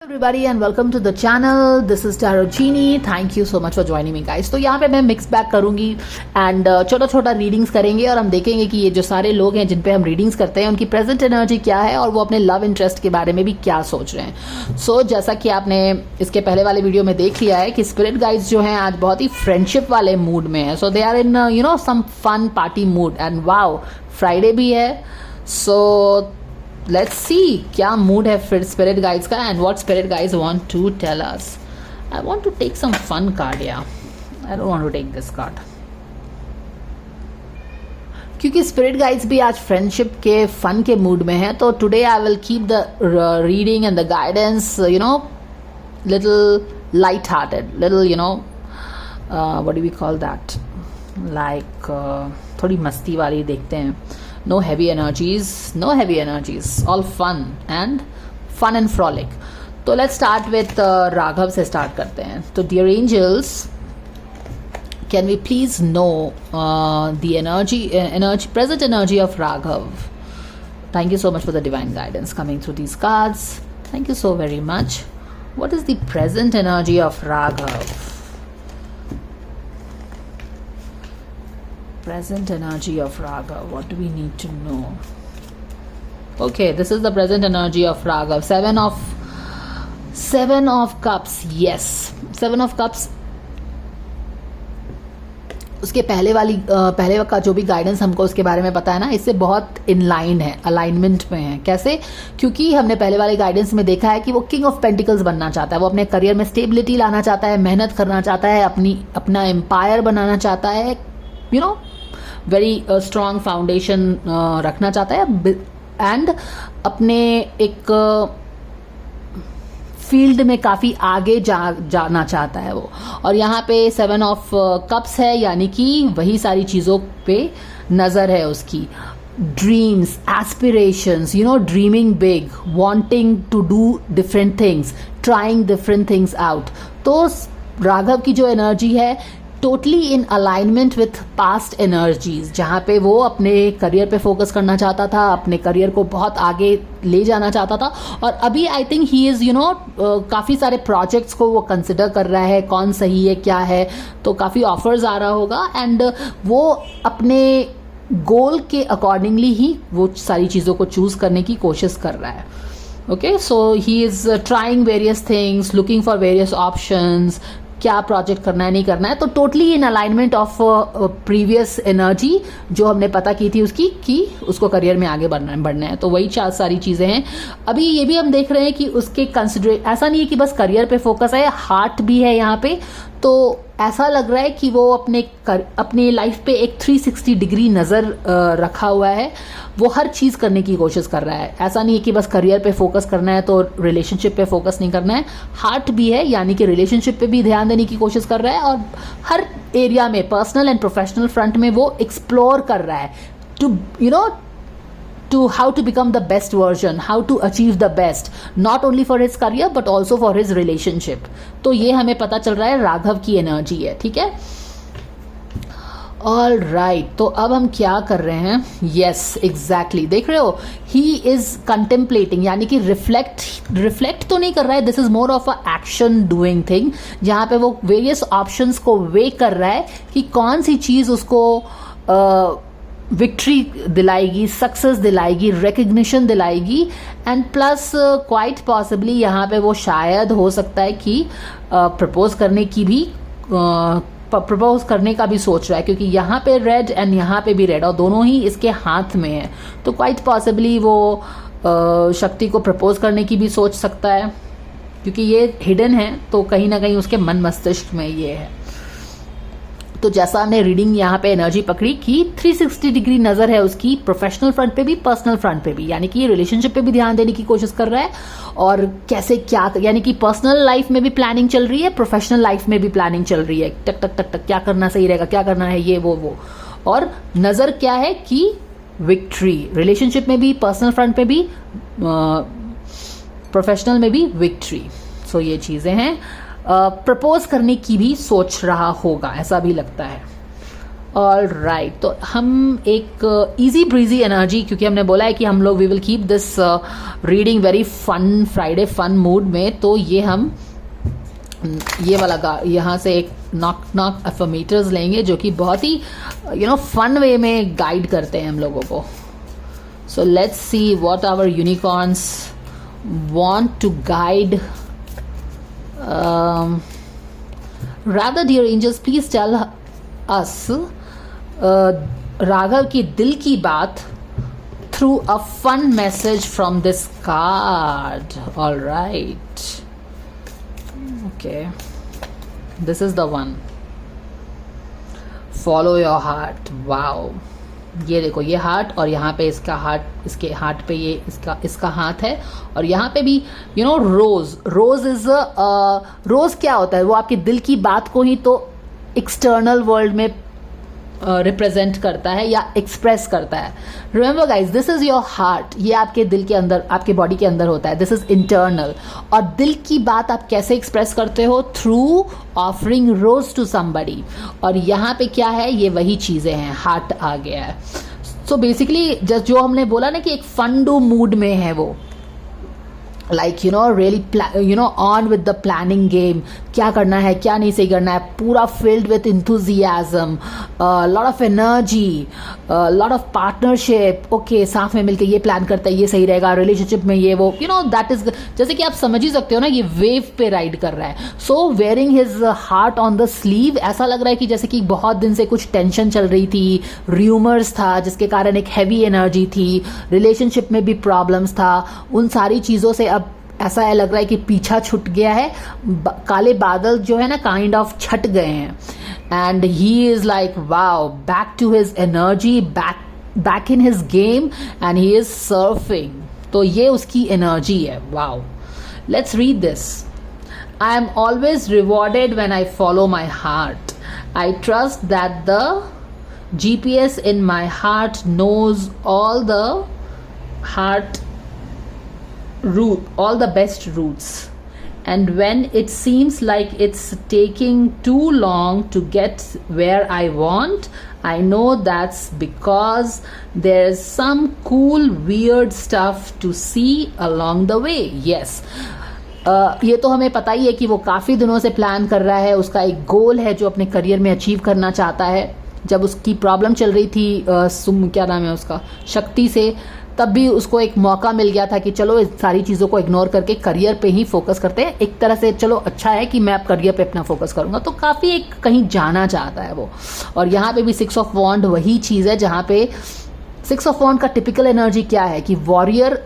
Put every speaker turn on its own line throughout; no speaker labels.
Everybody and welcome to the channel. This is Tarot Genie. Thank you so much for joining me guys. तो यहाँ पे मैं mix back करूंगी and छोटा छोटा रीडिंग्स करेंगे और हम देखेंगे कि ये जो सारे लोग हैं जिन पे हम रीडिंग्स करते हैं उनकी प्रेजेंट एनर्जी क्या है और वो अपने लव इंटरेस्ट के बारे में भी क्या सोच रहे हैं. सो जैसा कि आपने इसके पहले वाले वीडियो में देख लिया है कि स्पिरिट गाइड्स जो हैं आज बहुत ही फ्रेंडशिप वाले मूड में है. So they are in some fun party mood and wow Friday भी है. सो लेट्स सी क्या मूड है फिर स्पिरिट गाइड्स का and what spirit guides want to tell us. I want to take some fun card. या I don't want to take this card क्योंकि spirit guides भी आज फ्रेंडशिप के fun के मूड में है. तो today I will keep the reading and the guidance little light hearted, little what do we call that, like थोड़ी मस्ती वाली देखते हैं. No heavy energies, all fun and frolic. तो let's start with राघव से start करते हैं. तो dear angels, can we please know the present energy of Raghav? Thank you so much for the divine guidance coming through these cards. Thank you so very much. What is the present energy of Raghav? Present energy of Raghav. What do we need to know? Okay, this is the present energy of Raghav. Seven of Cups. Yes, Seven of Cups. उसके पहले का जो भी guidance हमको उसके बारे में पता है ना, इससे बहुत इन लाइन है, अलाइनमेंट में है. कैसे? क्योंकि हमने पहले वाले गाइडेंस में देखा है कि वो किंग ऑफ पेंटिकल्स बनना चाहता है. वो अपने करियर में स्टेबिलिटी लाना चाहता है, मेहनत करना चाहता है, अपना एम्पायर बनाना चाहता है, वेरी स्ट्रॉन्ग फाउंडेशन रखना चाहता है एंड अपने एक फील्ड में काफ़ी आगे जाना चाहता है वो. और यहाँ पे 7 ऑफ कप्स है, यानी कि वही सारी चीज़ों पे नज़र है उसकी. Dreams, aspirations, dreaming big, wanting to do different things, trying different things out. तो राघव की जो एनर्जी है totally in alignment with past energies, जहाँ पे वो अपने करियर पे फोकस करना चाहता था, अपने करियर को बहुत आगे ले जाना चाहता था. और अभी आई थिंक ही इज़ काफ़ी सारे प्रोजेक्ट्स को वो कंसिडर कर रहा है, कौन सही है क्या है. तो काफ़ी ऑफर्स आ रहा होगा एंड वो अपने गोल के अकॉर्डिंगली ही वो सारी चीज़ों को चूज़ करने की कोशिश कर रहा है. Okay, so he is trying various things, looking for various options, क्या प्रोजेक्ट करना है नहीं करना है. तो totally in alignment of previous energy जो हमने पता की थी उसकी कि उसको करियर में आगे बढ़ना है. तो वही सारी चीज़ें हैं. अभी ये भी हम देख रहे हैं कि उसके ऐसा नहीं है कि बस करियर पे फोकस है, हार्ट भी है यहाँ पे. तो ऐसा लग रहा है कि वो अपने लाइफ पे एक 360 डिग्री नज़र रखा हुआ है. वो हर चीज़ करने की कोशिश कर रहा है. ऐसा नहीं है कि बस करियर पे फोकस करना है तो रिलेशनशिप पे फोकस नहीं करना है. हार्ट भी है, यानी कि रिलेशनशिप पे भी ध्यान देने की कोशिश कर रहा है और हर एरिया में पर्सनल एंड प्रोफेशनल फ्रंट में वो एक्सप्लोर कर रहा है to how to become the best version, how to achieve the best, not only for his career but also for his relationship. तो ये हमें पता चल रहा है राघव की एनर्जी है. ठीक है, ऑल राइट. तो अब हम क्या कर रहे हैं? यस, एग्जैक्टली, देख रहे हो, ही इज कंटेम्पलेटिंग, यानी कि रिफ्लेक्ट तो नहीं कर रहा है. This is more of a action doing thing, जहाँ पे वो वेरियस ऑप्शंस को वे कर रहा है कि कौन सी चीज़ उसको विक्ट्री दिलाएगी, सक्सेस दिलाएगी, रिकग्निशन दिलाएगी. एंड प्लस क्वाइट पॉसिबली यहाँ पे वो शायद हो सकता है कि प्रपोज करने का भी सोच रहा है, क्योंकि यहाँ पे रेड एंड यहाँ पे भी रेड और दोनों ही इसके हाथ में है. तो क्वाइट पॉसिबली वो शक्ति को प्रपोज करने की भी सोच सकता है, क्योंकि ये हिडन है तो कहीं ना कहीं उसके मन मस्तिष्क में ये है. तो जैसा हमने रीडिंग यहाँ पे एनर्जी पकड़ी कि 360 डिग्री नज़र है उसकी, प्रोफेशनल फ्रंट पे भी, पर्सनल फ्रंट पे भी, यानी कि रिलेशनशिप पे भी ध्यान देने की कोशिश कर रहा है. और कैसे क्या, यानी कि पर्सनल लाइफ में भी प्लानिंग चल रही है, प्रोफेशनल लाइफ में भी प्लानिंग चल रही है. टक टक टक टक, क्या करना सही रहेगा, क्या करना है, ये वो. और नज़र क्या है कि विक्ट्री, रिलेशनशिप में भी, पर्सनल फ्रंट पे भी, प्रोफेशनल में भी विक्ट्री. सो ये चीज़ें हैं. प्रपोज करने की भी सोच रहा होगा, ऐसा भी लगता है. ऑल राइट, तो हम एक इजी ब्रीजी एनर्जी, क्योंकि हमने बोला है कि हम लोग we will keep this reading very fun, Friday fun mood में, तो ये हम ये वाला यहाँ से एक नॉक अफर्मेटर्स लेंगे जो कि बहुत ही फन वे में गाइड करते हैं हम लोगों को. So let's see what our unicorns want to guide. Radha dear angels please tell us Raghav की दिल की बात through a fun message from this card. All right, okay, this is the one. Follow your heart. Wow, ये देखो, ये heart और यहाँ पे इसका हार्ट, इसके हार्ट पे ये इसका हाथ है, और यहाँ पे भी रोज इज रोज क्या होता है, वो आपके दिल की बात को ही तो एक्सटर्नल वर्ल्ड में रिप्रेजेंट करता है या एक्सप्रेस करता है. Remember guys, this is your heart, ये आपके दिल के अंदर, आपके बॉडी के अंदर होता है. This is internal. और दिल की बात आप कैसे एक्सप्रेस करते हो? Through offering rose to somebody. और यहाँ पे क्या है, ये वही चीजें हैं, हार्ट आ गया है. सो बेसिकली जो हमने बोला ना कि एक फन डू मूड में है वो, like really on with the planning game. क्या करना है, क्या नहीं सही करना है, पूरा filled with enthusiasm, lot of energy, lot of partnership. Okay, साथ में मिलकर ये प्लान करता है, ये सही रहेगा, रिलेशनशिप में ये वो, दैट इज, जैसे कि आप समझ ही सकते हो ना, ये वेव पे राइड कर रहा है. So wearing his heart on the sleeve, ऐसा लग रहा है कि जैसे कि बहुत दिन से कुछ टेंशन चल रही थी, र्यूमर्स था जिसके कारण एक हैवी एनर्जी थी, रिलेशनशिप में भी प्रॉब्लम्स था. उन सारी चीज़ों से अब ऐसा लग रहा है कि पीछा छूट गया है, काले बादल जो है ना काइंड ऑफ छट गए हैं. And he is like wow, back to his energy, back in his game, and he is surfing. तो ये उसकी एनर्जी है. Wow, let's read this. I am always rewarded when I follow my heart. I trust that the GPS in my heart knows all the best routes, and when it seems like it's taking too long to get where I want, I know that's because there's some cool weird stuff to see along the way. Yes, ये तो हमें पता ही है कि वो काफ़ी दिनों से प्लान कर रहा है, उसका एक गोल है जो अपने करियर में अचीव करना चाहता है. जब उसकी प्रॉब्लम चल रही थी क्या नाम है उसका, शक्ति से, तब भी उसको एक मौका मिल गया था कि चलो इस सारी चीज़ों को इग्नोर करके करियर पे ही फोकस करते हैं. एक तरह से चलो अच्छा है कि मैं अब करियर पे अपना फोकस करूंगा, तो काफ़ी एक कहीं जाना चाहता है वो. और यहाँ पे भी 6 ऑफ वॉन्ड वही चीज़ है, जहाँ पे 6 ऑफ वॉन्ड का टिपिकल एनर्जी क्या है कि वॉरियर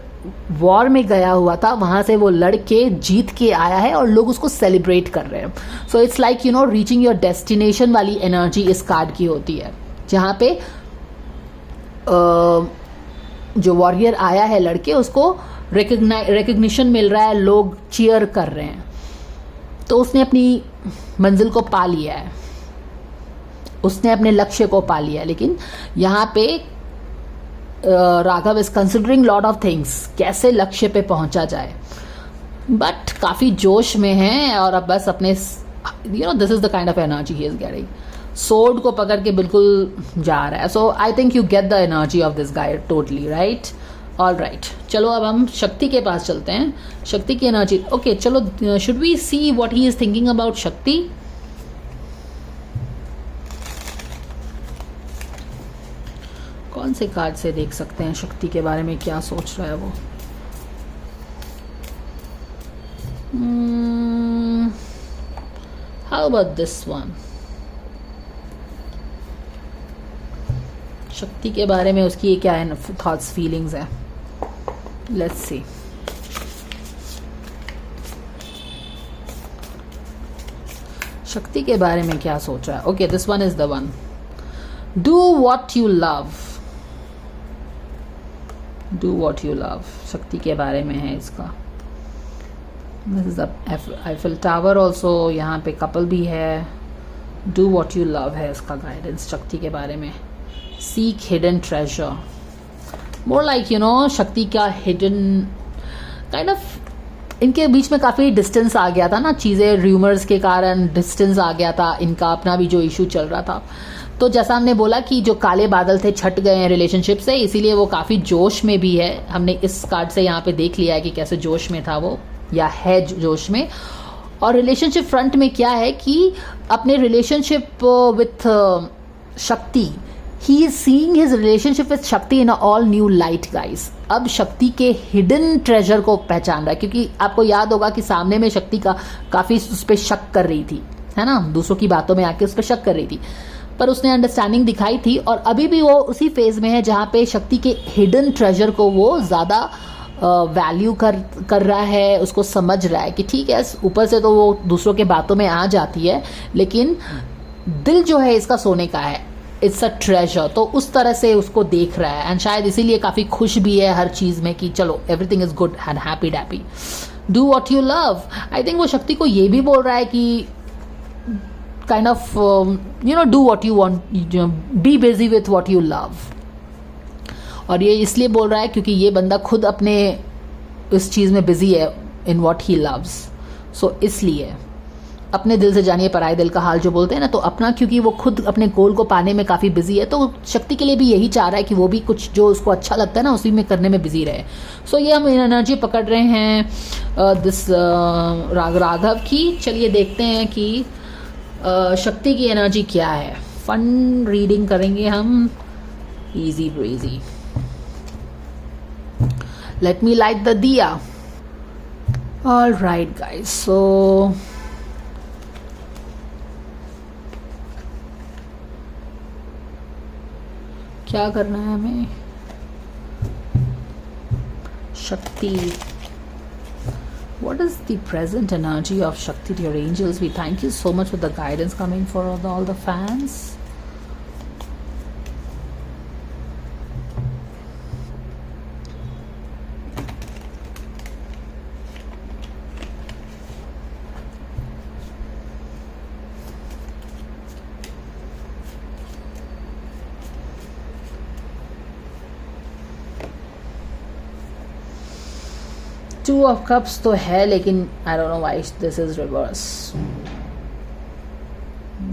वॉर में गया हुआ था, वहां से वो लड़के जीत के आया है और लोग उसको सेलिब्रेट कर रहे हैं. So it's like reaching your destination वाली एनर्जी इस कार्ड की होती है, जहाँ पे जो वॉरियर आया है लड़के, उसको रिकग्निशन मिल रहा है, लोग चीयर कर रहे हैं, तो उसने अपनी मंजिल को पा लिया है, उसने अपने लक्ष्य को पा लिया है. लेकिन यहाँ पे Raghav is considering lot of things, कैसे लक्ष्य पे पहुंचा जाए, बट काफ़ी जोश में है और अब बस अपने this is the kind of energy he is getting. Sword को पकड़ के बिल्कुल जा रहा है. So I think you get the energy of this guy totally, right? All right, चलो अब हम शक्ति के पास चलते हैं. शक्ति की एनर्जी, ओके चलो, should we see what he is thinking about Shakti. कौन से कार्ड से देख सकते हैं शक्ति के बारे में क्या सोच रहा है वो? How about this one? शक्ति के बारे में उसकी क्या है थॉट्स, फीलिंग्स है. Let's see. शक्ति के बारे में क्या सोच रहा है? Okay, this one is the one. Do what you love. Do what you love शक्ति के बारे में है इसका. This is the Eiffel tower also, यहाँ पे कपल भी है. डू वॉट यू लव है इसका गाइडेंस शक्ति के बारे में. Seek hidden treasure, more like शक्ति का हिडन काइंड ऑफ, इनके बीच में काफ़ी डिस्टेंस आ गया था ना, चीज़ें र्यूमर्स के कारण डिस्टेंस आ गया था, इनका अपना भी जो इशू चल रहा था. तो जैसा हमने बोला कि जो काले बादल थे छट गए हैं रिलेशनशिप से, इसीलिए वो काफ़ी जोश में भी है। हमने इस कार्ड से यहाँ पे देख लिया है कि कैसे जोश में था वो, या है जोश में। और रिलेशनशिप फ्रंट में क्या है कि अपने relationship with Shakti, he is seeing his relationship with Shakti in all new light guys. अब शक्ति के हिडन ट्रेजर को पहचान रहा है, क्योंकि आपको याद होगा कि सामने में शक्ति का काफ़ी उस पर शक कर रही थी, है ना, दूसरों की बातों में आके उस पर शक कर रही थी, पर उसने अंडरस्टैंडिंग दिखाई थी। और अभी भी वो उसी फेज में है जहाँ पे शक्ति के हिडन ट्रेजर को वो ज़्यादा वैल्यू कर रहा है, उसको समझ रहा है कि ठीक है, ऊपर से तो वो दूसरों के बातों में आ जाती है, लेकिन दिल जो है इसका सोने का है, इट्स अ ट्रेजर। तो उस तरह से उसको देख रहा है, एंड शायद इसीलिए काफ़ी खुश भी है हर चीज़ में कि चलो everything is good and happy dappy, do what you love. I think वो शक्ति को ये भी बोल रहा है कि kind of do what you want, be busy with what you love। और ये इसलिए बोल रहा है क्योंकि ये बंदा खुद अपने इस चीज़ में बिजी है, in what he loves। so इसलिए अपने दिल से जानिए पराए दिल का हाल जो बोलते हैं ना, तो अपना, क्योंकि वो खुद अपने गोल को पाने में काफ़ी बिजी है, तो शक्ति के लिए भी यही चाह रहा है कि वो भी कुछ जो उसको अच्छा लगता है ना उसी में करने में बिजी रहे। सो ये हम एनर्जी पकड़ रहे हैं दिस राघव की। चलिए देखते हैं कि शक्ति की एनर्जी क्या है। फन रीडिंग करेंगे हम, easy breezy. Let me light the दिया। ऑल राइट गाइस, सो क्या करना है हमें? शक्ति, what is the present energy of Shakti to your angels? We thank you so much for the guidance coming for all the fans. Two of Cups तो है, लेकिन I don't know why this is reverse.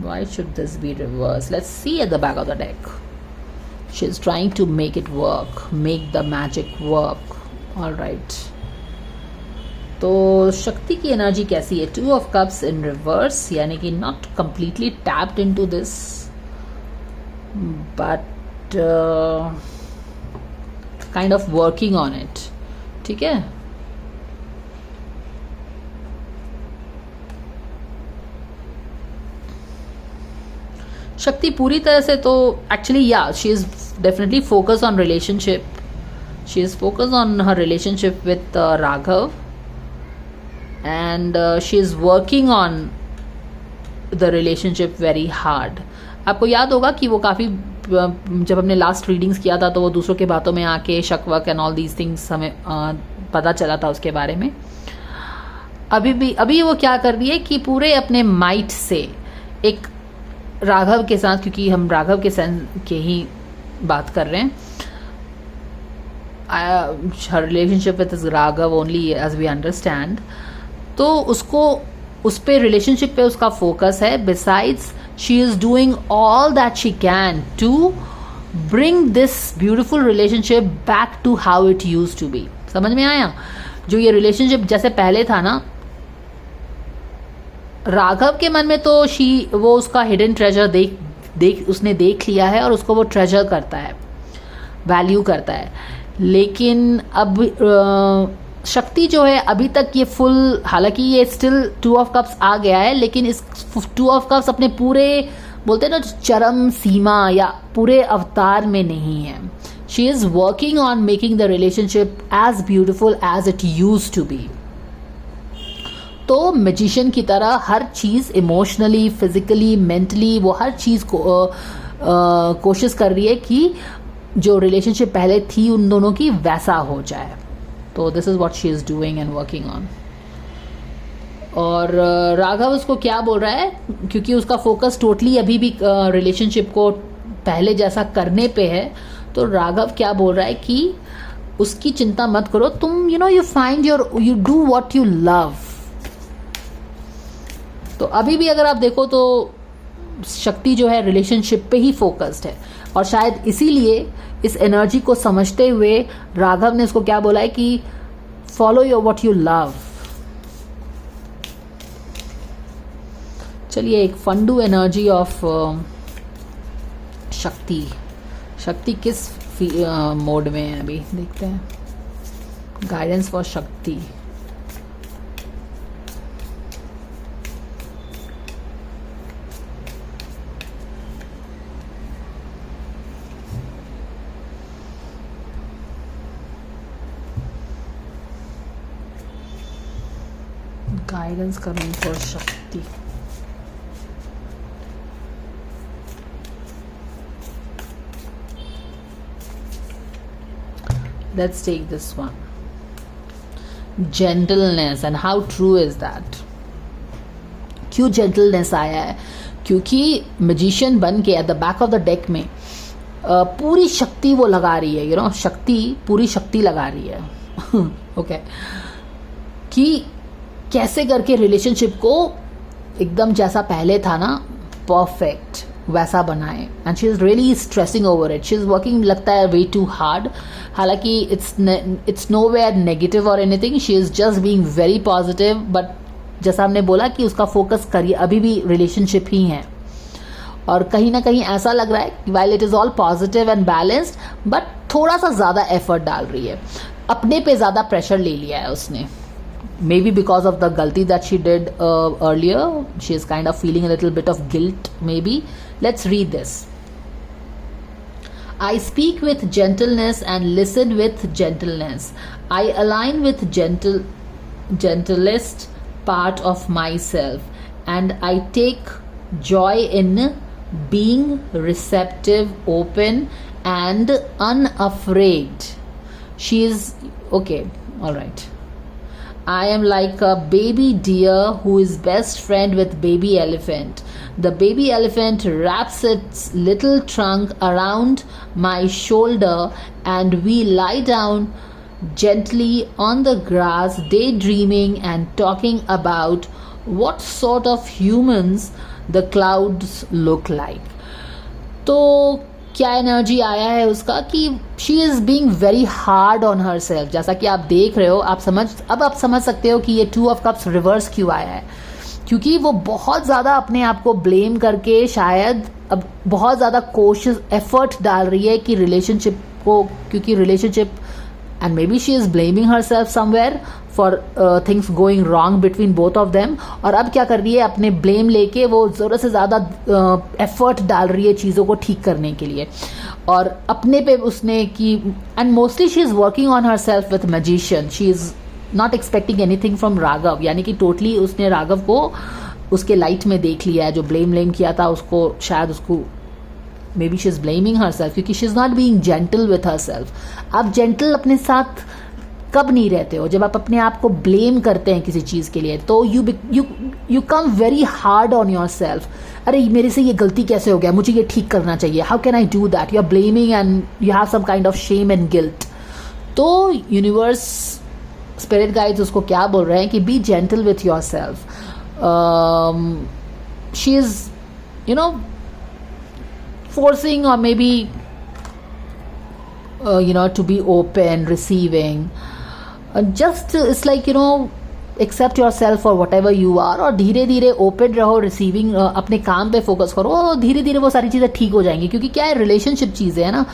Why should this be reverse? Let's see at the back of the deck. She's trying to make it work, make the magic work. All right. तो शक्ति की energy कैसी है? Two of Cups in reverse, यानी कि not completely tapped into this, but kind of working on it. ठीक है? शक्ति पूरी तरह से तो एक्चुअली या she is definitely focus on relationship, she is focus on her relationship with Raghav, and she is working on the relationship very hard. आपको याद होगा कि वो काफ़ी, जब हमने लास्ट रीडिंग्स किया था तो वो दूसरों के बातों में आके शक वक एंड ऑल दीज थिंग्स हमें पता चला था उसके बारे में। अभी वो क्या कर रही है कि पूरे अपने माइट से एक राघव के साथ, क्योंकि हम राघव के सेंस के ही बात कर रहे हैं, हर relationship with Raghav only as we understand, तो उसको उस पे रिलेशनशिप पे उसका फोकस है। Besides she is doing all that she can to bring this beautiful relationship back to how it use to be. समझ में आया? जो ये रिलेशनशिप जैसे पहले था ना, राघव के मन में तो वो उसका हिडन ट्रेजर उसने देख लिया है और उसको वो ट्रेजर करता है, वैल्यू करता है। लेकिन अब शक्ति जो है अभी तक ये फुल, हालांकि ये स्टिल टू ऑफ कप्स आ गया है, लेकिन इस टू ऑफ कप्स अपने पूरे, बोलते हैं ना, चरम सीमा या पूरे अवतार में नहीं है। She is working on making the relationship as beautiful as it use to be. तो मैजिशियन की तरह हर चीज़ इमोशनली, फिजिकली, मेंटली, वो हर चीज़ को कोशिश कर रही है कि जो रिलेशनशिप पहले थी उन दोनों की वैसा हो जाए। तो this is what she is doing and working on. और राघव उसको क्या बोल रहा है, क्योंकि उसका फोकस टोटली अभी भी रिलेशनशिप को पहले जैसा करने पे है, तो राघव क्या बोल रहा है कि उसकी चिंता मत करो, तुम you find you do what you love. तो अभी भी अगर आप देखो तो शक्ति जो है रिलेशनशिप पे ही फोकस्ड है, और शायद इसीलिए इस एनर्जी को समझते हुए राघव ने उसको क्या बोला है कि follow your what you love. चलिए एक फंडू एनर्जी ऑफ शक्ति, शक्ति किस मोड में है अभी देखते हैं। गाइडेंस फॉर शक्ति, गाइडेंस कमिंग फॉर शक्ति। Let's take this one. Gentleness, and how true is that? क्यों gentleness आया है? क्योंकि magician बन के at the back of the deck में पूरी शक्ति वो लगा रही है, you know, शक्ति पूरी शक्ति लगा रही है okay, कि कैसे करके रिलेशनशिप को एकदम जैसा पहले था ना परफेक्ट वैसा बनाए, and she is really stressing over it, she is working लगता है वे टू हार्ड। हालांकि इट्स नो वेयर नेगेटिव और anything, she is just being very positive, but जैसा हमने बोला कि उसका फोकस करिए अभी भी रिलेशनशिप ही है, और कहीं ना कहीं ऐसा लग रहा है कि while it is all positive and balanced, but थोड़ा सा ज़्यादा एफर्ट डाल रही है, अपने पे ज़्यादा प्रेशर ले लिया है उसने। Maybe because of the galti that she did earlier, she is kind of feeling a little bit of guilt maybe. Let's read this. I speak with gentleness and listen with gentleness. I align with gentlest part of myself, and I take joy in being receptive, open and unafraid. She is okay, all right. I am like a baby deer who is best friend with baby elephant. The baby elephant wraps its little trunk around my shoulder and we lie down gently on the grass, daydreaming and talking about what sort of humans the clouds look like. तो क्या energy आया है उसका कि she is being very hard on her self, जैसा कि आप देख रहे हो, आप समझ सकते हो कि ये 2 ऑफ कप्स रिवर्स क्यों आया है, क्योंकि वो बहुत ज़्यादा अपने आप को ब्लेम करके शायद अब बहुत ज़्यादा कोशिश एफर्ट डाल रही है कि रिलेशनशिप को, क्योंकि relationship and maybe she is blaming herself somewhere for things going wrong between both of them, और अब क्या कर रही है अपने ब्लेम लेके वो ज़रूरत से ज़्यादा एफर्ट डाल रही है चीज़ों को ठीक करने के लिए, और अपने पे उसने कि and mostly she is working on her self with magician, she is not expecting anything from Raghav, यानी कि टोटली उसने राघव को उसके लाइट में देख लिया है, जो ब्लेम किया था उसको, शायद उसको maybe she is blaming herself क्योंकि she is not being gentle with herself. आप gentle अपने साथ कब नहीं रहते हो? जब आप अपने आप को blame करते हैं किसी चीज़ के लिए, तो you come very hard on yourself. अरे मेरे से ये गलती कैसे हो गया, मुझे ये ठीक करना चाहिए, how can I do that? You are blaming and you have some kind of shame and guilt. तो universe spirit guides उसको क्या बोल रहे हैं कि be gentle with yourself. She is, you know, forcing or maybe to be open, receiving, just it's like, you know, accept yourself for whatever you are, और धीरे धीरे ओपन रहो, रिसीविंग, अपने काम पे फोकस करो, और धीरे धीरे वो सारी चीज़ें ठीक हो जाएंगी, क्योंकि क्या है रिलेशनशिप चीज़ें है ना,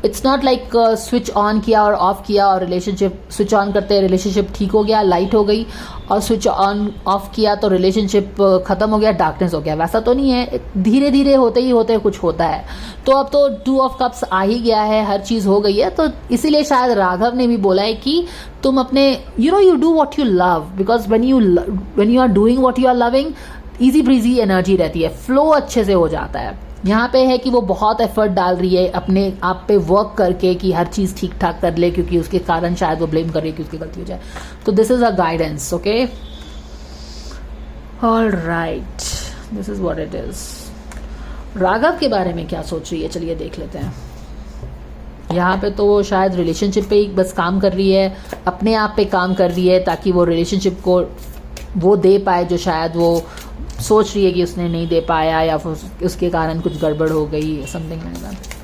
it's not like switch on किया और ऑफ किया और रिलेशनशिप, स्विच ऑन करते रिलेशनशिप ठीक हो गया, लाइट हो गई, और स्विच ऑन ऑफ किया तो रिलेशनशिप ख़त्म हो गया, डार्कनेस हो गया, वैसा तो नहीं है, धीरे धीरे होते ही होते कुछ होता है। तो अब तो 2 ऑफ कप्स आ ही गया है, हर चीज़ हो गई है, तो इसीलिए शायद राघव ने भी बोला है कि तुम अपने you do what you love, because when you are doing what you are loving, easy breezy energy रहती है, फ्लो अच्छे से हो जाता है। यहाँ पे है कि वो बहुत एफर्ट डाल रही है अपने आप पे वर्क करके कि हर चीज़ ठीक ठाक कर ले, क्योंकि उसके कारण शायद वो ब्लेम कर रही है कि उसकी गलती हो जाए। तो this is a guidance, okay, all right, this is what it is. Raghav के बारे में क्या सोच रही है, चलिए देख लेते हैं। यहाँ पे तो वो शायद रिलेशनशिप पे ही बस काम कर रही है, अपने आप पे काम कर रही है, ताकि वो रिलेशनशिप को वो दे पाए जो शायद वो सोच रही है कि उसने नहीं दे पाया या फिर उसके कारण कुछ गड़बड़ हो गई, something like that.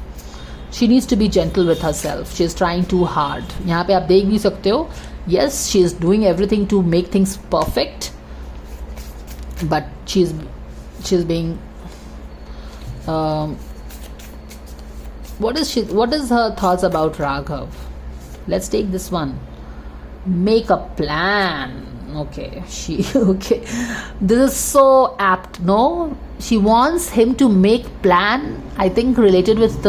She needs to be gentle with her self, she is trying too hard. यहाँ पे आप देख भी सकते हो, yes, she is doing everything to make things perfect, but she's being what is her thoughts about Raghav? Let's take this one. Make a plan. Okay, okay, this is so apt. No, she wants him to make plan, I think related with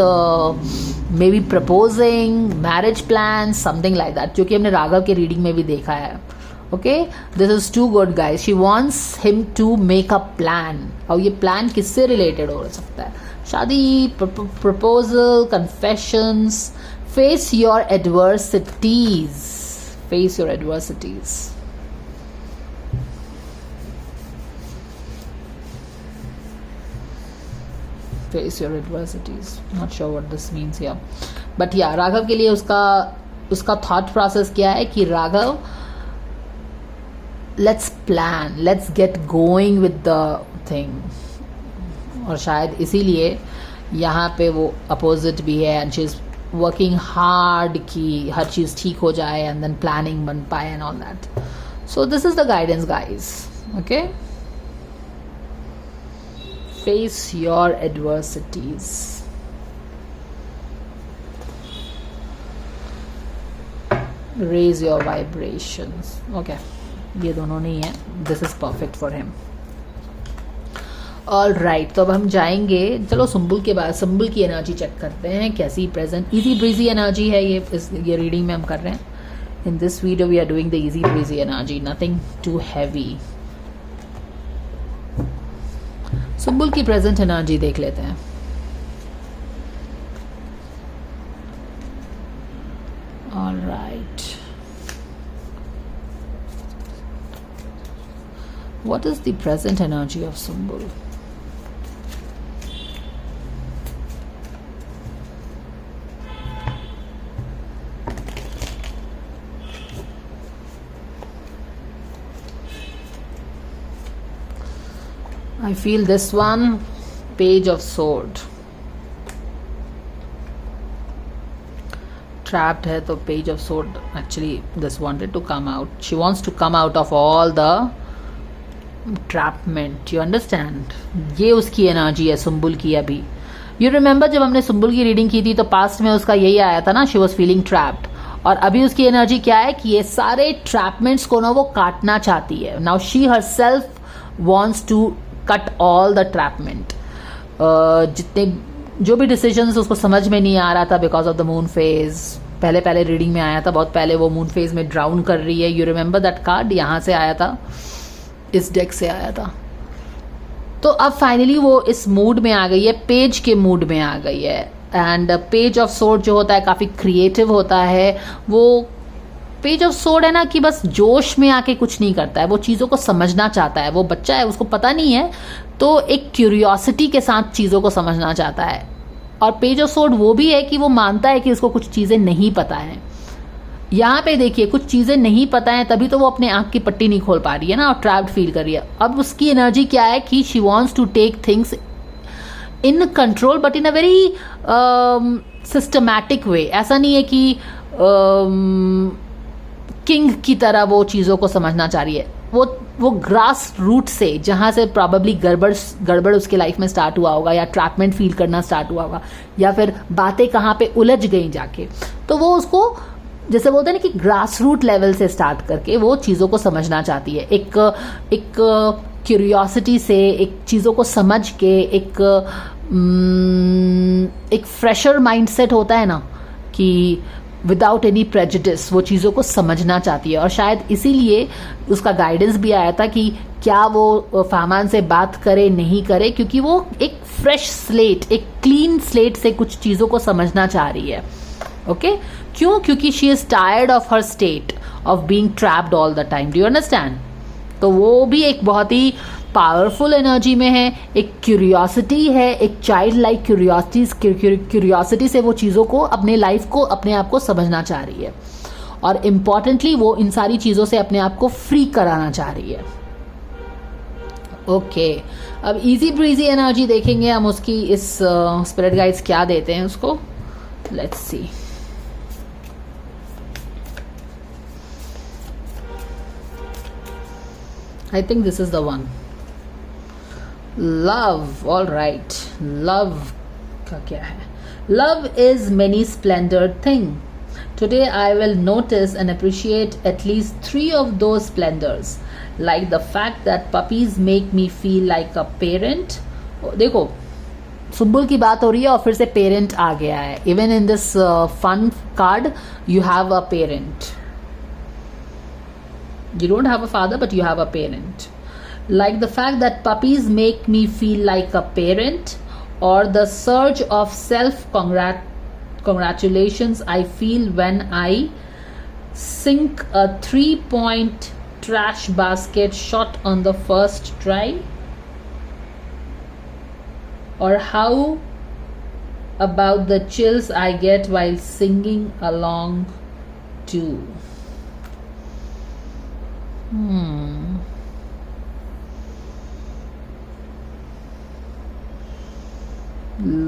maybe proposing, marriage plans, something like that, जो कि हमने राघव के reading में भी देखा है। Okay, this is too good guys. She wants him to make a plan. और ये प्लान किससे रिलेटेड हो सकता है? शादी, proposal, confessions. Face your adversities. Face your adversities. Face your adversities. Not sure what this means here, but yeah, Raghav के लिए उसका thought process क्या है कि Raghav, let's plan, let's get going with the thing, और शायद इसीलिए यहाँ पे वो opposite भी है, and she's working hard कि हर चीज़ ठीक हो जाए and then planning बन पाए and all that. So this is the guidance guys. Okay, face your adversities. Raise your vibrations. Okay, ये दोनों नहीं है. This is perfect for him. All right, तो अब हम जाएंगे, चलो सुंबुल के बाद सुंबुल की एनर्जी चेक करते हैं कैसी प्रेजेंट। इजी ब्रीजी एनर्जी है ये रीडिंग में हम कर रहे हैं। In this video we are doing the easy breezy energy, nothing too heavy. Sumbul की प्रेजेंट एनर्जी देख लेते हैं। All right, what is the present energy of Sumbul? I feel this one, Page of Sword. Trapped है तो Page of Sword actually this wanted to come out. She wants to come out of all the trapment. You understand? ये उसकी energy है सुंबुल की अभी। You remember जब हमने सुंबुल की रीडिंग की थी तो पास्ट में उसका यही आया था ना, she was feeling trapped. और अभी उसकी एनर्जी क्या है कि ये सारे ट्रैपमेंट्स को ना वो काटना चाहती है। Now she herself wants to cut all the trapment. जितने जो भी डिसीजंस उसको समझ में नहीं आ रहा था because of the moon phase, पहले रीडिंग में आया था, बहुत पहले वो मून फेज में ड्राउन कर रही है। यू रिमेंबर दैट कार्ड, यहाँ से आया था, इस डेक से आया था। तो अब फाइनली वो इस मूड में आ गई है, पेज के मूड में आ गई है। एंड पेज ऑफ सोर्ड जो होता है काफ़ी क्रिएटिव होता है। वो पेज ऑफ सोर्ड है ना कि बस जोश में आके कुछ नहीं करता है, वो चीज़ों को समझना चाहता है। वो बच्चा है, उसको पता नहीं है, तो एक क्यूरियोसिटी के साथ चीज़ों को समझना चाहता है। और पेज ऑफ सोर्ड वो भी है कि वो मानता है कि उसको कुछ चीज़ें नहीं पता है। यहाँ पे देखिए कुछ चीज़ें नहीं पता है, तभी तो वो अपने आँख की पट्टी नहीं खोल पा रही है ना, और ट्रैप्ड फील कर रही है। अब उसकी एनर्जी क्या है कि she wants to take things in control but in a very systematic way. ऐसा नहीं है कि किंग की तरह वो चीज़ों को समझना चाह रही है। वो ग्रास रूट से, जहाँ से प्रॉबेबली गड़बड़ उसके लाइफ में स्टार्ट हुआ होगा, या ट्रैपमेंट फील करना स्टार्ट हुआ होगा, या फिर बातें कहाँ पे उलझ गई जाके, तो वो उसको जैसे बोलते हैं ना कि ग्रास रूट लेवल से स्टार्ट करके वो चीज़ों को समझना चाहती है। एक क्यूरियोसिटी से, एक चीज़ों को समझ के, एक फ्रेशर माइंडसेट होता है ना कि विदाउट एनी प्रेजुडिस वो चीज़ों को समझना चाहती है। और शायद इसीलिए उसका गाइडेंस भी आया था कि क्या वो फामान से बात करे नहीं करे, क्योंकि वो एक फ्रेश स्लेट, एक क्लीन स्लेट से कुछ चीज़ों को समझना चाह रही है। ओके, क्यों? क्योंकि she is tired of her state of being trapped all the time. Do you understand? तो वो भी एक बहुत ही पावरफुल एनर्जी में है, एक क्यूरियोसिटी है, एक चाइल्ड लाइक क्यूरियोसिटी से वो चीज़ों को, अपने लाइफ को, अपने आप को समझना चाह रही है। और इम्पॉर्टेंटली वो इन सारी चीज़ों से अपने आप को फ्री कराना चाह रही है। ओके अब इजी ब्रीजी एनर्जी देखेंगे हम उसकी, इस स्पिरिट गाइड्स क्या देते हैं उसको. Let's see. I think this is the one. Love. All right. Love का क्या है? Love is many splendored thing. Today I will notice and appreciate at least 3 of those splendors, like the fact that puppies make me feel like a parent. देखो सुम्बुल की बात हो रही है और फिर से पेरेंट आ गया है. Even in this fun card you have a parent. You don't have a father, but you have a parent. Like the fact that puppies make me feel like a parent, or the surge of self-congratulations I feel when I sink a 3-point trash basket shot on the first try, or how about the chills I get while singing along too.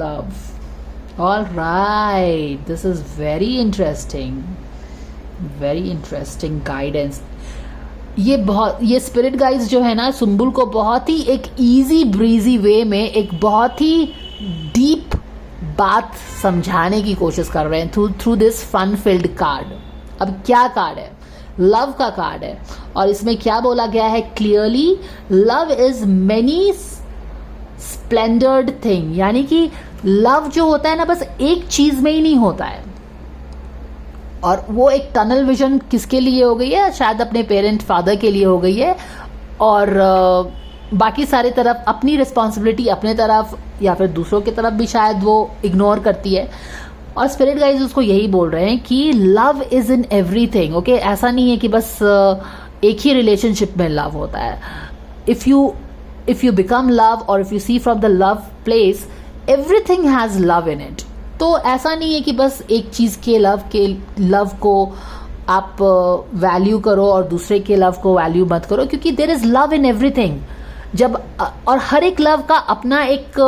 Love. All right, this is very interesting guidance. ये spirit guides जो है ना सुम्बुल को बहुत ही एक easy breezy वे में एक बहुत ही डीप बात समझाने की कोशिश कर रहे हैं through this fun filled card. अब क्या कार्ड है? लव का कार्ड है और इसमें क्या बोला गया है clearly? Love is many splendored thing. यानी कि लव जो होता है ना बस एक चीज में ही नहीं होता है. और वो एक टनल विजन किसके लिए हो गई है? शायद अपने पेरेंट फादर के लिए हो गई है. और बाकी सारी तरफ अपनी रिस्पॉन्सिबिलिटी अपने तरफ या फिर दूसरों की तरफ भी शायद वो इग्नोर करती है. और स्पिरिट गाइड्स उसको यही बोल रहे हैं कि love is in everything. Okay, ऐसा नहीं है कि बस एक ही रिलेशनशिप में लव होता है. इफ यू बिकम लव और if you see from the love place, everything has love in it. तो ऐसा नहीं है कि बस एक चीज के लव को आप वैल्यू करो और दूसरे के लव को वैल्यू मत करो, क्योंकि there is love in everything. जब और हर एक लव का अपना एक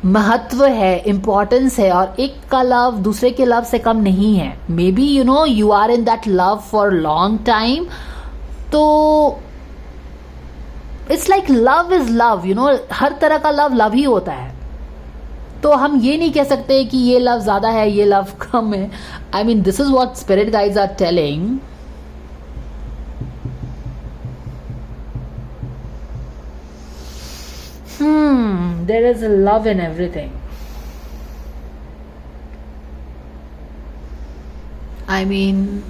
महत्व है, इम्पोर्टेंस है, और एक का लव दूसरे के लव से कम नहीं है. Maybe you are in that love for long time. तो it's like love is love. हर तरह का लव ही होता है. तो हम ये नहीं कह सकते कि ये लव ज्यादा है ये लव कम है. I mean this is what spirit guides are telling. There is a love in everything. I mean,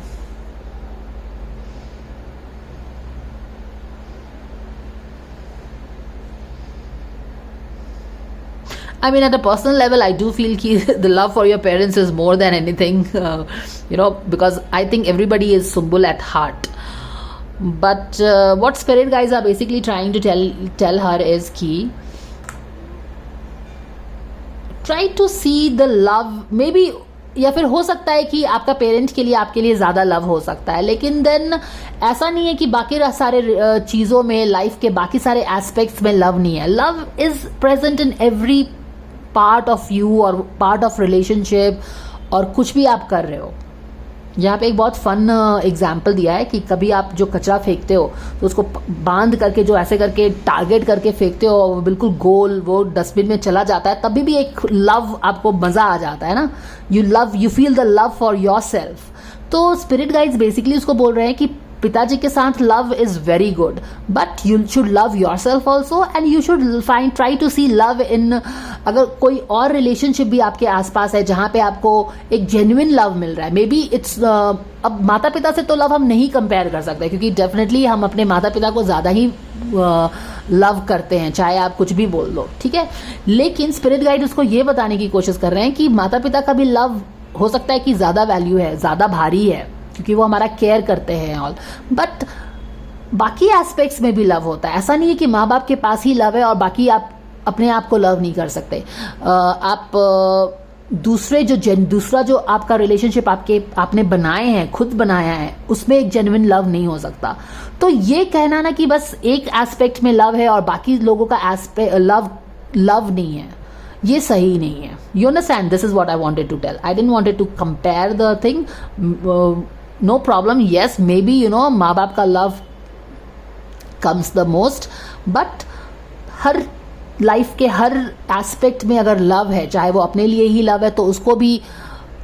at a personal level, I do feel the love for your parents is more than anything, because I think everybody is Sumbul at heart. But what spirit guides are basically trying to tell her is कि try to see the love. maybe या फिर हो सकता है कि आपका parent के लिए आपके लिए ज्यादा लव हो सकता है, लेकिन देन ऐसा नहीं है कि बाकी सारे चीजों में, लाइफ के बाकी सारे एस्पेक्ट्स में लव नहीं है. Love is present in every part of you और पार्ट ऑफ रिलेशनशिप और कुछ भी आप कर रहे हो. यहाँ पे एक बहुत फन एग्जाम्पल दिया है कि कभी आप जो कचरा फेंकते हो तो उसको बांध करके जो ऐसे करके टारगेट करके फेंकते हो, वो बिल्कुल गोल वो डस्टबिन में चला जाता है, तभी भी एक लव आपको मजा आ जाता है ना. You feel the love for your self. तो स्पिरिट गाइड्स बेसिकली उसको बोल रहे हैं कि पिताजी के साथ love is very good, but you should love your self also and you should try to see love in. अगर कोई और रिलेशनशिप भी आपके आसपास है जहां पे आपको एक जेन्युइन लव मिल रहा है, मे बी इट्स अब माता पिता से तो लव हम नहीं कंपेयर कर सकते, क्योंकि डेफिनेटली हम अपने माता पिता को ज्यादा ही लव करते हैं, चाहे आप कुछ भी बोल दो, ठीक है. लेकिन स्पिरिट गाइड उसको ये बताने की कोशिश कर रहे हैं कि माता पिता का भी लव हो सकता है कि ज्यादा वैल्यू है, ज्यादा भारी है, क्योंकि वो हमारा केयर करते हैं ऑल. बट बाकी एस्पेक्ट्स में भी लव होता है. ऐसा नहीं है कि माँ बाप के पास ही लव है और बाकी आप अपने आप को लव नहीं कर सकते. आप दूसरा जो आपका रिलेशनशिप आपने बनाए हैं, खुद बनाया है, उसमें एक जेन्युइन लव नहीं हो सकता। तो ये कहना ना कि बस एक एस्पेक्ट में लव है और बाकी लोगों का एस्पेक्ट लव नहीं है, ये सही नहीं है। You understand, this is what I wanted to tell. I didn't wanted to compare the thing, no problem, yes maybe माँ बाप का love comes the most, but हर लाइफ के हर एस्पेक्ट में अगर लव है, चाहे वो अपने लिए ही लव है, तो उसको भी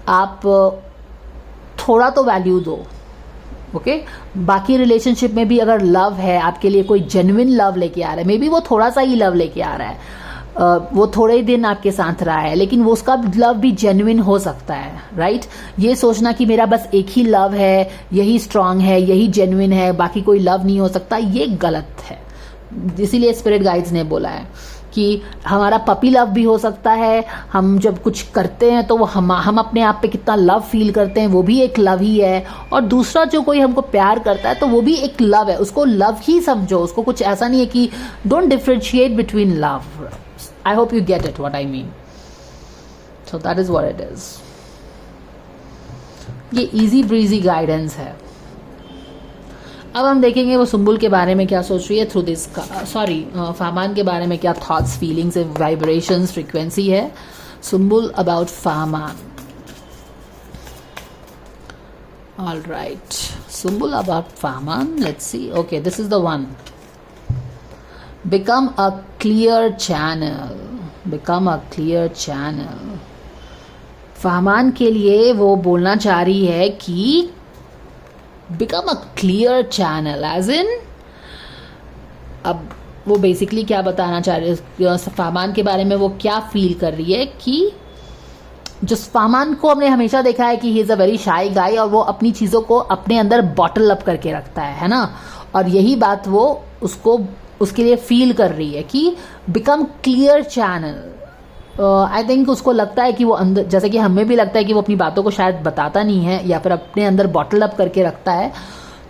आप थोड़ा तो वैल्यू दो। ओके, बाकी रिलेशनशिप में भी अगर लव है, आपके लिए कोई जेन्युइन लव लेके आ रहा है, मे बी वो थोड़ा सा ही लव लेके आ रहा है, वो थोड़े ही दिन आपके साथ रहा है, लेकिन वो उसका लव भी जेन्युइन हो सकता है, राइट? ये सोचना कि मेरा बस एक ही लव है, यही स्ट्रांग है, यही जेन्युइन है, बाकी कोई लव नहीं हो सकता, ये गलत है। इसीलिए स्पिरिट गाइड्स ने बोला है कि हमारा पपी लव भी हो सकता है, हम जब कुछ करते हैं तो वो हम अपने आप पे कितना लव फील करते हैं, वो भी एक लव ही है। और दूसरा जो कोई हमको प्यार करता है तो वो भी एक लव है, उसको लव ही समझो, उसको कुछ ऐसा नहीं है कि don't differentiate between love. I hope you get it what I mean. So that is what it is. ये इजी ब्रीजी गाइडेंस है। अब हम देखेंगे वो सुम्बुल के बारे में क्या सोच रही है थ्रू दिस, फाहमान के बारे में क्या थॉट्स, फीलिंग्स, वाइब्रेशंस, फ्रीक्वेंसी है। Sumbul about Fahmaan. All right, Sumbul about Fahmaan, let's see. Okay, this is the one. Become a clear channel, become a clear channel. Fahmaan के लिए वो बोलना चाह रही है कि become a clear channel, as in, अब वो बेसिकली क्या बताना चाह रही है फाहमान के बारे में, वो क्या फील कर रही है कि जो फाहमान को हमने हमेशा देखा है कि he is a very shy गाय, और वो अपनी चीज़ों को अपने अंदर बॉटल अप करके रखता है ना, और यही बात वो उसके लिए फील कर रही है कि become clear channel. I think उसको लगता है कि वो अंदर, जैसे कि हमें भी लगता है कि वो अपनी बातों को शायद बताता नहीं है या फिर अपने अंदर बॉटल अप करके रखता है।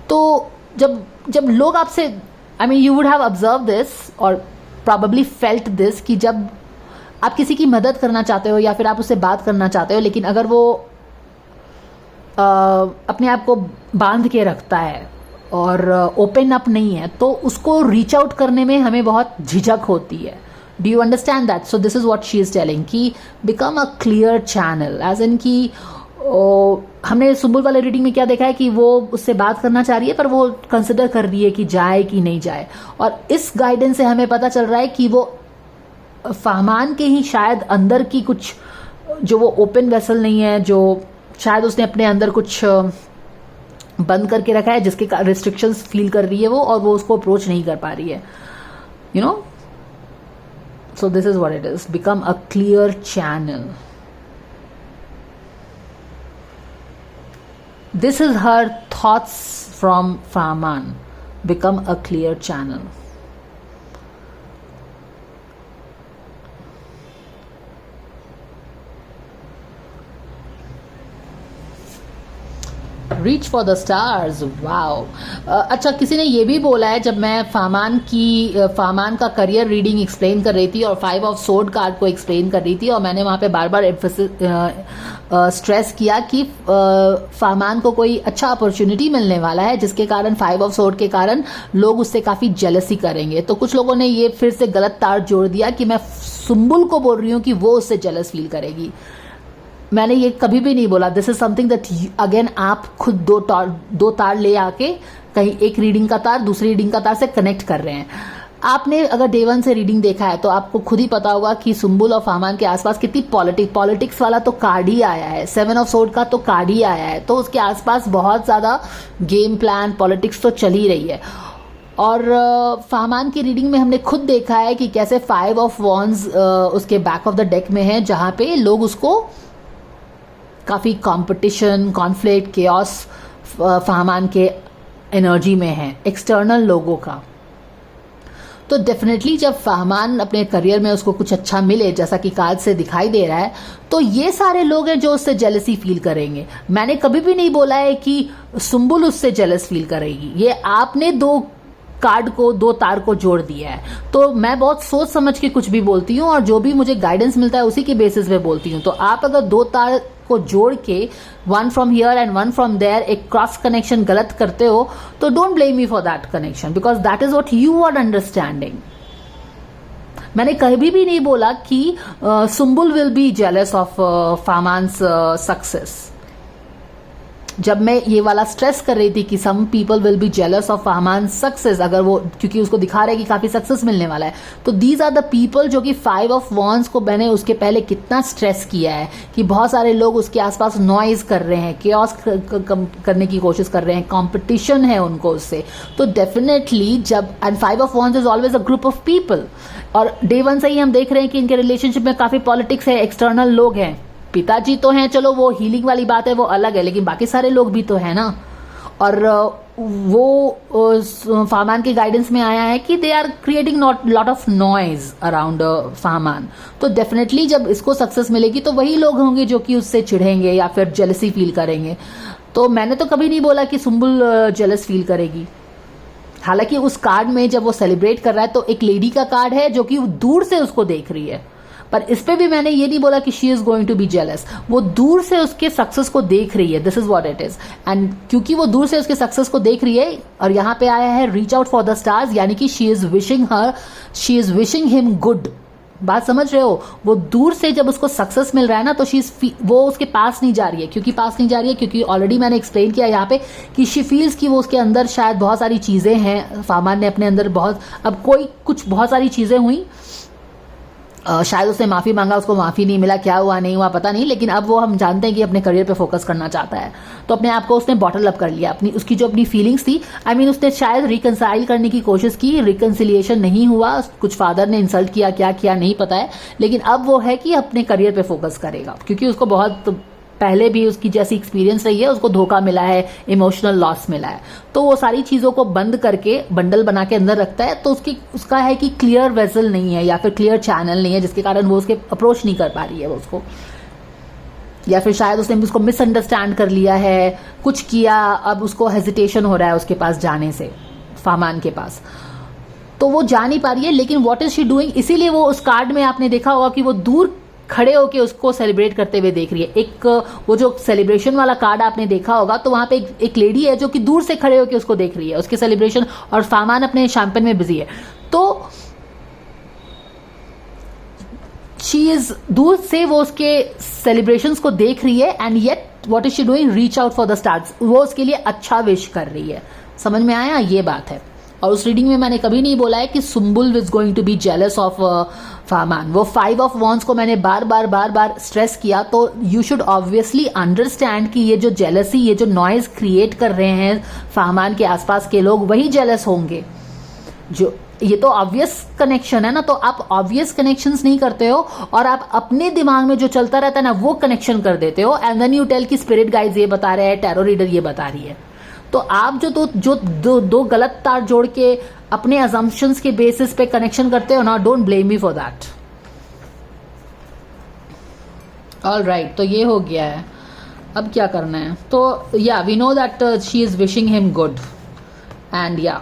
तो जब लोग आपसे, I mean you would have observe this और प्रॉबेबली फेल्ट दिस, कि जब आप किसी की मदद करना चाहते हो या फिर आप उससे बात करना चाहते हो, लेकिन अगर वो अपने आप को बांध के रखता है और ओपन अप नहीं है, तो उसको रीच आउट करने में हमें बहुत झिझक होती है। Do you understand that? So this is what she is telling कि become a clear channel, as in कि हमने सुम्बुल वाले रीडिंग में क्या देखा है कि वो उससे बात करना चाह रही है, पर वो कंसिडर कर रही है कि जाए कि नहीं जाए। और इस गाइडेंस से हमें पता चल रहा है कि वो फाहमान के ही शायद अंदर की कुछ, जो वो ओपन वेसल नहीं है, जो शायद उसने अपने अंदर कुछ बंद करके रखा है, जिसके रिस्ट्रिक्शंस फील कर रही है वो, और वो उसको अप्रोच नहीं कर पा रही है, you know. So this is what it is. Become a clear channel. This is her thoughts from Fahaman. Become a clear channel. Reach for the stars, wow. अच्छा, किसी ने ये भी बोला है, जब मैं फाहमान का करियर रीडिंग एक्सप्लेन कर रही थी और 5 ऑफ सोर्ड कार्ड को एक्सप्लेन कर रही थी, और मैंने वहाँ पे बार बार स्ट्रेस किया कि फाहमान को कोई अच्छा अपॉर्चुनिटी मिलने वाला है, जिसके कारण 5 ऑफ सोर्ड के कारण लोग उससे काफ़ी जेलसी करेंगे। तो कुछ लोगों ने ये फिर से गलत तार जोड़ दिया कि मैं सुम्बुल को बोल रही हूँ कि वो उससे जेलस फील करेगी। मैंने ये कभी भी नहीं बोला। This is something that again आप खुद दो तार ले आके कहीं एक रीडिंग का तार दूसरी रीडिंग का तार से कनेक्ट कर रहे हैं। आपने अगर डे 1 से रीडिंग देखा है तो आपको खुद ही पता होगा कि सुम्बुल और फाहमान के आसपास कितनी पॉलिटिक्स वाला तो कार्ड ही आया है, 7 ऑफ सोर्ड का तो कार्ड ही आया है, तो उसके आसपास बहुत ज़्यादा गेम प्लान पॉलिटिक्स तो चल ही रही है। और फाहमान की रीडिंग में हमने खुद देखा है कि कैसे 5 ऑफ वॉन्ड्स उसके बैक ऑफ द डेक में है, जहाँ पे लोग उसको काफ़ी कंपटीशन, कॉन्फ्लिक्ट, केओस फाहमान के एनर्जी में है, एक्सटर्नल लोगों का। तो डेफिनेटली जब फाहमान अपने करियर में उसको कुछ अच्छा मिले, जैसा कि कार्ड से दिखाई दे रहा है, तो ये सारे लोग हैं जो उससे जेलसी फील करेंगे। मैंने कभी भी नहीं बोला है कि सुम्बुल उससे जेलस फील करेगी। ये आपने दो कार्ड को, 2 तार को जोड़ दिया है। तो मैं बहुत सोच समझ के कुछ भी बोलती हूँ और जो भी मुझे गाइडेंस मिलता है उसी के बेसिस पे बोलती हूँ। तो आप अगर 2 तार को जोड़ के 1 from here and 1 from there एक क्रॉस कनेक्शन गलत करते हो तो don't blame me for that connection, because that is what you are understanding. मैंने कभी भी नहीं बोला कि Sumbul will be jealous of Fahmaan's success. जब मैं ये वाला स्ट्रेस कर रही थी कि some people will be jealous of Fahmaan success, अगर वो क्योंकि उसको दिखा रहे हैं कि काफी सक्सेस मिलने वाला है, तो दीज आर द पीपल जो कि 5 ऑफ वॉन्ड्स को मैंने उसके पहले कितना स्ट्रेस किया है कि बहुत सारे लोग उसके आसपास नॉइज कर रहे हैं, केओस करने की कोशिश कर रहे हैं, कंपटीशन है उनको उससे। तो डेफिनेटली जब and 5 of wands is always a group of people, और डे 1 से ही हम देख रहे हैं कि इनके रिलेशनशिप में काफी पॉलिटिक्स है, एक्सटर्नल लोग हैं। पिताजी तो हैं, चलो वो हीलिंग वाली बात है, वो अलग है, लेकिन बाकी सारे लोग भी तो है ना। और वो फाहमान के गाइडेंस में आया है कि they are creating not lot of noise around Fahmaan. तो डेफिनेटली जब इसको सक्सेस मिलेगी तो वही लोग होंगे जो कि उससे चिढ़ेंगे या फिर जेलसी फील करेंगे। तो मैंने तो कभी नहीं बोला कि सुम्बुल जेलस फील करेगी। हालांकि उस कार्ड में जब वो सेलिब्रेट कर रहा है तो एक लेडी का कार्ड है जो कि दूर से उसको देख रही है, पर इस पे भी मैंने ये नहीं बोला कि she is going to be jealous. वो दूर से उसके सक्सेस को देख रही है, this is what it is. And क्योंकि वो दूर से उसके सक्सेस को देख रही है और यहाँ पे आया है reach out for the stars, यानी कि she is wishing him good. बात समझ रहे हो? वो दूर से जब उसको सक्सेस मिल रहा है ना तो वो उसके पास नहीं जा रही है। क्योंकि ऑलरेडी मैंने एक्सप्लेन किया यहाँ पे कि शी फील्स कि वो उसके अंदर शायद बहुत सारी चीजें हैं, फाहमान ने अपने अंदर बहुत सारी चीजें हुई। शायद उसने माफी मांगा, उसको माफी नहीं मिला, क्या हुआ नहीं हुआ पता नहीं, लेकिन अब वो हम जानते हैं कि अपने करियर पे फोकस करना चाहता है। तो अपने आप को उसने बॉटल अप कर लिया, उसकी जो अपनी फीलिंग्स थी, उसने शायद रिकंसाइल करने की कोशिश की, रिकंसिलिएशन नहीं हुआ, कुछ फादर ने इंसल्ट किया, क्या किया नहीं पता है, लेकिन अब वो है कि अपने करियर पे फोकस करेगा। क्योंकि उसको बहुत पहले भी उसकी जैसी एक्सपीरियंस रही है, उसको धोखा मिला है, इमोशनल लॉस मिला है, तो वो सारी चीजों को बंद करके बंडल बना के अंदर रखता है। तो उसका है कि क्लियर वेसल नहीं है या फिर क्लियर चैनल नहीं है, जिसके कारण वो उसके अप्रोच नहीं कर पा रही है वो उसको, या फिर शायद उसने उसको मिसअंडरस्टैंड कर लिया है, कुछ किया, अब उसको हेजिटेशन हो रहा है उसके पास जाने से, फाहमान के पास, तो वो जा नहीं पा रही है। लेकिन व्हाट इज शी डूइंग, इसीलिए वो उस कार्ड में आपने देखा होगा कि वो दूर खड़े होके उसको सेलिब्रेट करते हुए देख रही है। एक वो जो सेलिब्रेशन वाला कार्ड आपने देखा होगा तो वहां पे एक लेडी है जो कि दूर से खड़े होके उसको देख रही है, उसके सेलिब्रेशन, और फाहमान अपने शैंपेन में बिजी है। तो शी इज दूर से वो उसके सेलिब्रेशंस को देख रही है, and yet what is she doing, reach out for the stars, वो उसके लिए अच्छा विश कर रही है। समझ में आया? ये बात है। और उस रीडिंग में मैंने कभी नहीं बोला है कि Sumbul is going to be jealous of Fahmaan. वो 5 ऑफ वॉन्ड्स को मैंने बार बार स्ट्रेस किया। तो यू शुड ऑब्वियसली अंडरस्टैंड कि ये जो जेलसी, ये जो नॉइज क्रिएट कर रहे हैं फाहमान के आसपास के लोग, वही जेलस होंगे। जो ये तो ऑब्वियस कनेक्शन है ना, तो आप ऑब्वियस कनेक्शंस नहीं करते हो और आप अपने दिमाग में जो चलता रहता है ना वो कनेक्शन कर देते हो, एंड देन यू टेल कि स्पिरिट गाइड्स ये बता रहे हैं, टैरो रीडर ये बता रही है। तो आप जो दो गलत तार जोड़ के अपने अजम्पशंस के बेसिस पे कनेक्शन करते हो ना, don't blame me for that. Alright, तो ये हो गया है। अब क्या करना है? तो या we know that she is wishing him good, and या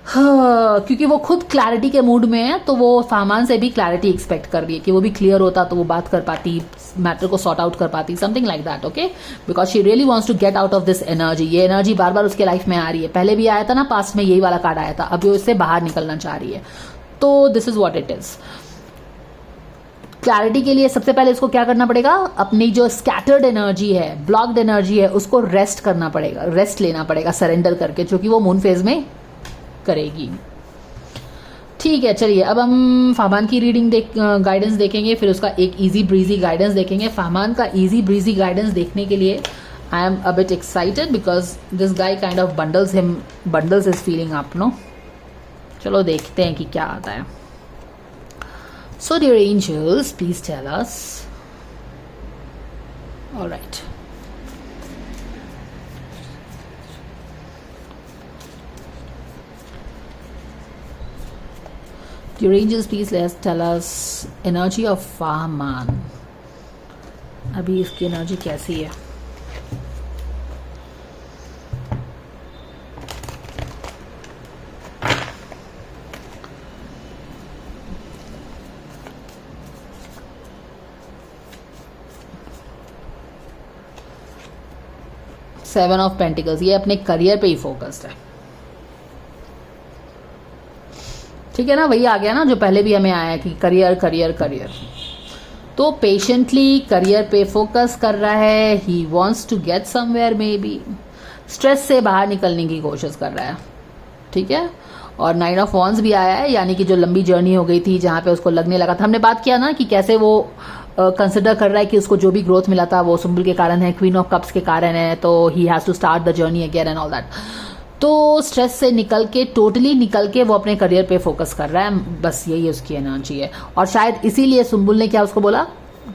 क्योंकि वो खुद क्लैरिटी के मूड में है तो वो फाहमान से भी क्लैरिटी एक्सपेक्ट कर रही है कि वो भी क्लियर होता तो वो बात कर पाती, मैटर को सॉर्ट आउट कर पाती, something like that. Okay, because she really wants to get out of this energy. ये एनर्जी बार बार उसके लाइफ में आ रही है, पहले भी आया था ना, पास्ट में यही वाला कार्ड आया था, अभी वो इससे बाहर निकलना चाह रही है। तो this is what it is. Clarity के लिए सबसे पहले इसको क्या करना पड़ेगा? अपनी जो स्कैटर्ड एनर्जी है, ब्लॉक्ड एनर्जी है, उसको रेस्ट करना पड़ेगा, रेस्ट लेना पड़ेगा सरेंडर करके, जो कि वो मून फेज में करेगी। ठीक है, चलिए अब हम फाहमान की रीडिंग गाइडेंस देखेंगे, फिर उसका एक इजी ब्रीजी गाइडेंस देखेंगे। फाहमान का इजी ब्रीजी गाइडेंस देखने के लिए I am a bit excited because this guy kind of bundles his feeling up, no. चलो देखते हैं कि क्या आता है। So dear angels, please tell us. All right, Your angels, please let's tell us energy of Fahmaan. अभी इसकी एनर्जी कैसी है? 7 ऑफ पेंटिकल्स, ये अपने करियर पे ही फोकस्ड है, ठीक है ना, वही आ गया ना जो पहले भी हमें आया कि करियर करियर करियर। तो पेशेंटली करियर पे फोकस कर रहा है, he wants to get somewhere, maybe stress से बाहर निकलने की कोशिश कर रहा है, ठीक है। और 9 ऑफ वॉन्ड्स भी आया है, यानी कि जो लंबी जर्नी हो गई थी जहाँ पे उसको लगने लगा था, हमने बात किया ना कि कैसे वो कंसिडर कर रहा है कि उसको जो भी ग्रोथ मिला था वो सुंबुल के कारण है, क्वीन ऑफ कप्स के कारण है, तो he has to start the journey again and all that. तो स्ट्रेस से निकल के, टोटली निकल के वो अपने करियर पे फोकस कर रहा है, बस यही उसकी एनर्जी है। और शायद इसीलिए सुंबुल ने क्या उसको बोला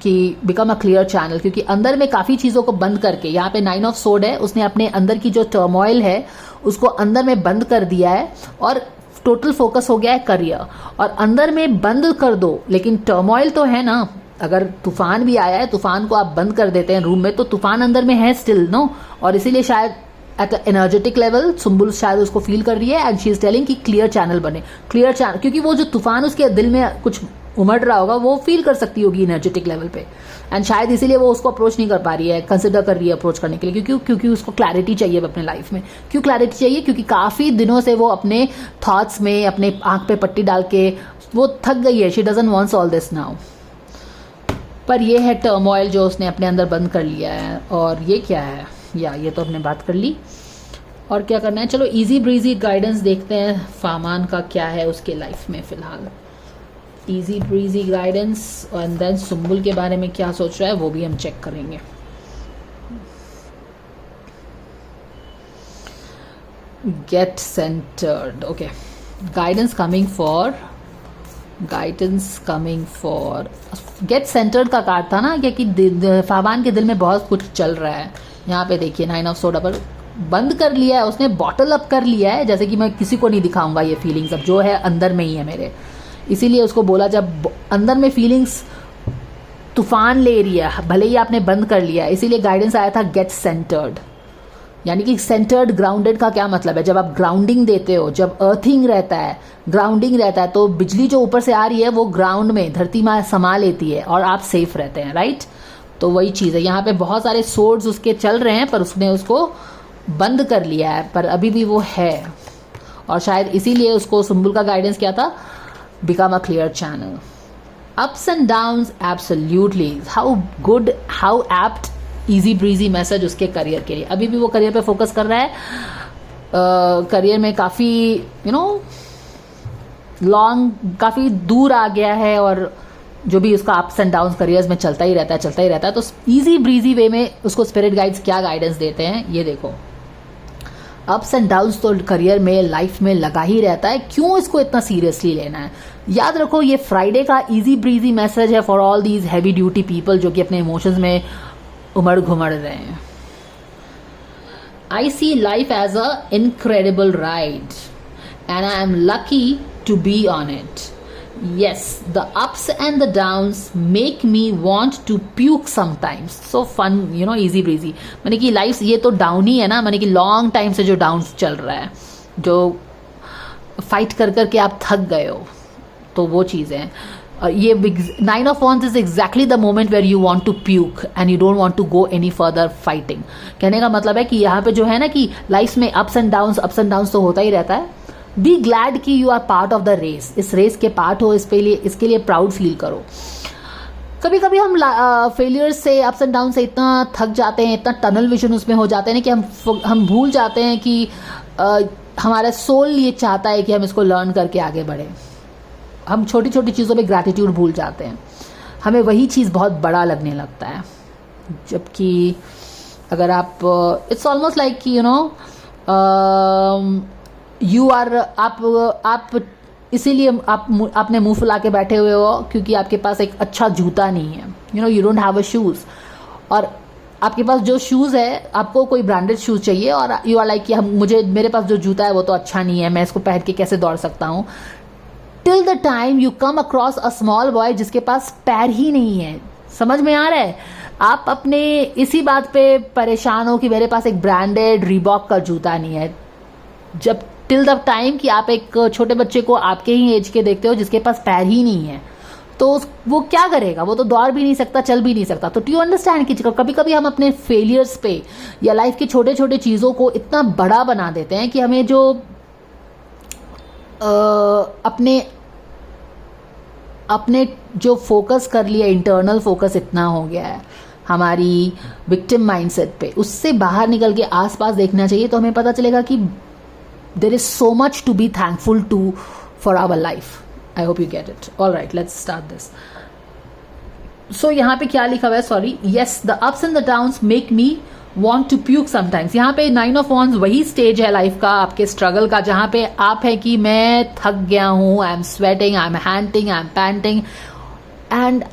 कि बिकम अ क्लियर चैनल, क्योंकि अंदर में काफ़ी चीज़ों को बंद करके, यहाँ पे 9 ऑफ सोर्ड है, उसने अपने अंदर की जो टर्मोइल है उसको अंदर में बंद कर दिया है और टोटल फोकस हो गया है करियर। और अंदर में बंद कर दो, लेकिन टर्मोइल तो है ना, अगर तूफान भी आया है, तूफान को आप बंद कर देते हैं रूम में तो तूफान अंदर में है स्टिल, नो। और इसीलिए शायद एट एनर्जेटिक लेवल सुंबुल शायद उसको फील कर रही है एंड शी इज टेलिंग कि क्लियर चैनल बने, क्लियर चैनल, क्योंकि वो जो तूफान उसके दिल में कुछ उमड़ रहा होगा वो फील कर सकती होगी एनर्जेटिक लेवल पे, एंड शायद इसीलिए वो उसको अप्रोच नहीं कर पा रही है, कंसिडर कर रही है अप्रोच करने के लिए, क्योंकि उसको क्लैरिटी चाहिए अपने लाइफ में। क्यों क्लैरिटी चाहिए? क्योंकि काफ़ी दिनों से वो अपने थॉट्स में, अपने आंख पे पट्टी डाल के वो थक गई है, she doesn't wants all this now. पर ये है टर्मोइल जो उसने अपने अंदर बंद कर लिया है। और ये क्या है, या ये तो हमने बात कर ली। और क्या करना है, चलो इजी ब्रीजी गाइडेंस देखते हैं फामान का क्या है उसके लाइफ में फिलहाल। Easy breezy guidance, and then Sumbul के बारे में क्या सोच रहा है वो भी हम चेक करेंगे। Get centred, okay, guidance coming for get centred का कार्ड था ना, क्योंकि फामान के दिल में बहुत कुछ चल रहा है। यहाँ पे देखिए 9 ऑफ सोर्ड पर बंद कर लिया है उसने, बॉटल अप कर लिया है, जैसे कि मैं किसी को नहीं दिखाऊंगा ये फीलिंग्स, अब जो है अंदर में ही है मेरे। इसीलिए उसको बोला जब अंदर में फीलिंग्स तूफान ले रही है, भले ही आपने बंद कर लिया है, इसीलिए गाइडेंस आया था गेट सेंटर्ड। यानी कि सेंटर्ड, ग्राउंडेड का क्या मतलब है, जब आप ग्राउंडिंग देते हो, जब अर्थिंग रहता है, ग्राउंडिंग रहता है, तो बिजली जो ऊपर से आ रही है वो ग्राउंड में, धरती में समा लेती है और आप सेफ रहते हैं, राइट। तो वही चीज़ है, यहाँ पे बहुत सारे सोर्ड्स उसके चल रहे हैं पर उसने उसको बंद कर लिया है, पर अभी भी वो है। और शायद इसीलिए उसको सुंबुल का गाइडेंस क्या था, become a clear channel. Ups and downs, absolutely, how good, how apt, easy breezy message उसके करियर के लिए। अभी भी वो करियर पे फोकस कर रहा है, करियर में काफ़ी लॉन्ग, काफ़ी दूर आ गया है, और जो भी उसका अप्स एंड डाउन्स करियर्स में चलता ही रहता है। तो इजी ब्रीजी वे में उसको स्पिरिट गाइड्स क्या गाइडेंस देते हैं ये देखो। अप्स एंड डाउन्स तो करियर में, लाइफ में लगा ही रहता है, क्यों इसको इतना सीरियसली लेना है। याद रखो ये फ्राइडे का इजी ब्रीजी मैसेज है for all these heavy duty people जो कि अपने इमोशंस में उमड़ घुमड़ रहे हैं। I see life as a incredible ride and I am lucky to be on it. Yes, the ups and the downs make me want to puke sometimes. So fun, easy breezy. माने कि life ये तो down ही है ना, माने कि long time से जो डाउन चल रहा है, जो फाइट कर करके आप थक गए हो, तो वो चीज़ है। ये 9 of wands is exactly the moment where you want to puke and you don't want to go any further fighting. कहने का मतलब है कि यहाँ पे जो है ना कि लाइफ में अप्स एंड डाउन्स तो होता ही रहता है। बी ग्लैड कि you are part of the race, इस रेस के पार्ट हो, इसके लिए प्राउड फील करो। कभी कभी हम फेलियर से, अप्स एंड डाउन से इतना थक जाते हैं, इतना टनल विजन उसमें हो जाते हैं कि हम भूल जाते हैं कि हमारा सोल ये चाहता है कि हम इसको लर्न करके आगे बढ़े। हम छोटी छोटी चीज़ों पे ग्रैटिट्यूड भूल जाते हैं, हमें वही चीज़ बहुत बड़ा लगने लगता है। जबकि अगर आप, इट्स ऑलमोस्ट लाइक कि यू आर, आप इसीलिए आपने मुंह फुला के बैठे हुए हो क्योंकि आपके पास एक अच्छा जूता नहीं है, you don't have a shoes, और आपके पास जो शूज़ है, आपको कोई ब्रांडेड शूज़ चाहिए और यू आर लाइक कि मेरे पास जो जूता है वो तो अच्छा नहीं है, मैं इसको पहन के कैसे दौड़ सकता हूँ। Till the time you come across a small boy जिसके पास पैर ही नहीं है। समझ में आ रहा है? आप अपने इसी बात पे परेशान हो कि मेरे पास एक ब्रांडेड रीबॉक का जूता नहीं है। जब टिल द टाइम कि आप एक छोटे बच्चे को आपके ही एज के देखते हो जिसके पास पैर ही नहीं है, तो वो क्या करेगा, वो तो दौड़ भी नहीं सकता, चल भी नहीं सकता। तो डू यू अंडरस्टैंड कि कभी कभी हम अपने फेलियर्स पे या लाइफ के छोटे छोटे चीज़ों को इतना बड़ा बना देते हैं कि हमें जो अपने अपने जो फोकस कर लिया, इंटरनल फोकस इतना हो गया है हमारी विक्टिम माइंडसेट पे, उससे बाहर निकल के आसपास देखना चाहिए। तो हमें पता चलेगा कि there is so much to be thankful to for our life. I hope you get it. All right, let's start this. So यहाँ पे क्या लिखा हुआ है, sorry, yes the ups and the downs make me want to puke sometimes। यहाँ पे 9 of Wands वही stage है लाइफ का, आपके स्ट्रगल का, जहाँ पे आप है कि मैं थक गया हूँ, I am sweating, I am hunting, I am panting, and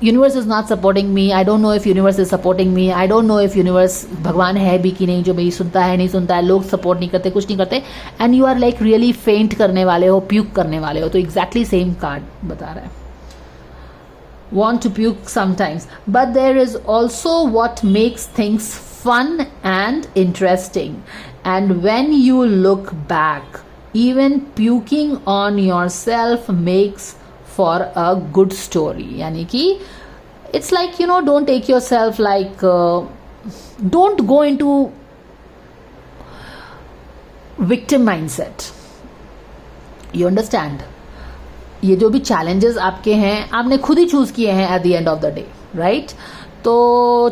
universe is not supporting me. I don't know if universe is supporting me, I don't know if universe, भगवान है भी कि नहीं जो मेरी सुनता है नहीं सुनता है, लोग सपोर्ट नहीं करते, कुछ नहीं करते, and you are like really faint करने वाले हो, प्यूक करने वाले हो। तो एग्जैक्टली सेम कार्ड बता रहा है, want to puke sometimes, but there is also what makes things fun and interesting, and when you look back, even puking on yourself makes for a good story। यानी कि it's like, you know, don't take yourself like don't go into victim mindset, you understand। ये जो भी challenges आपके हैं, आपने खुद ही choose किए हैं at the end of the day, right. तो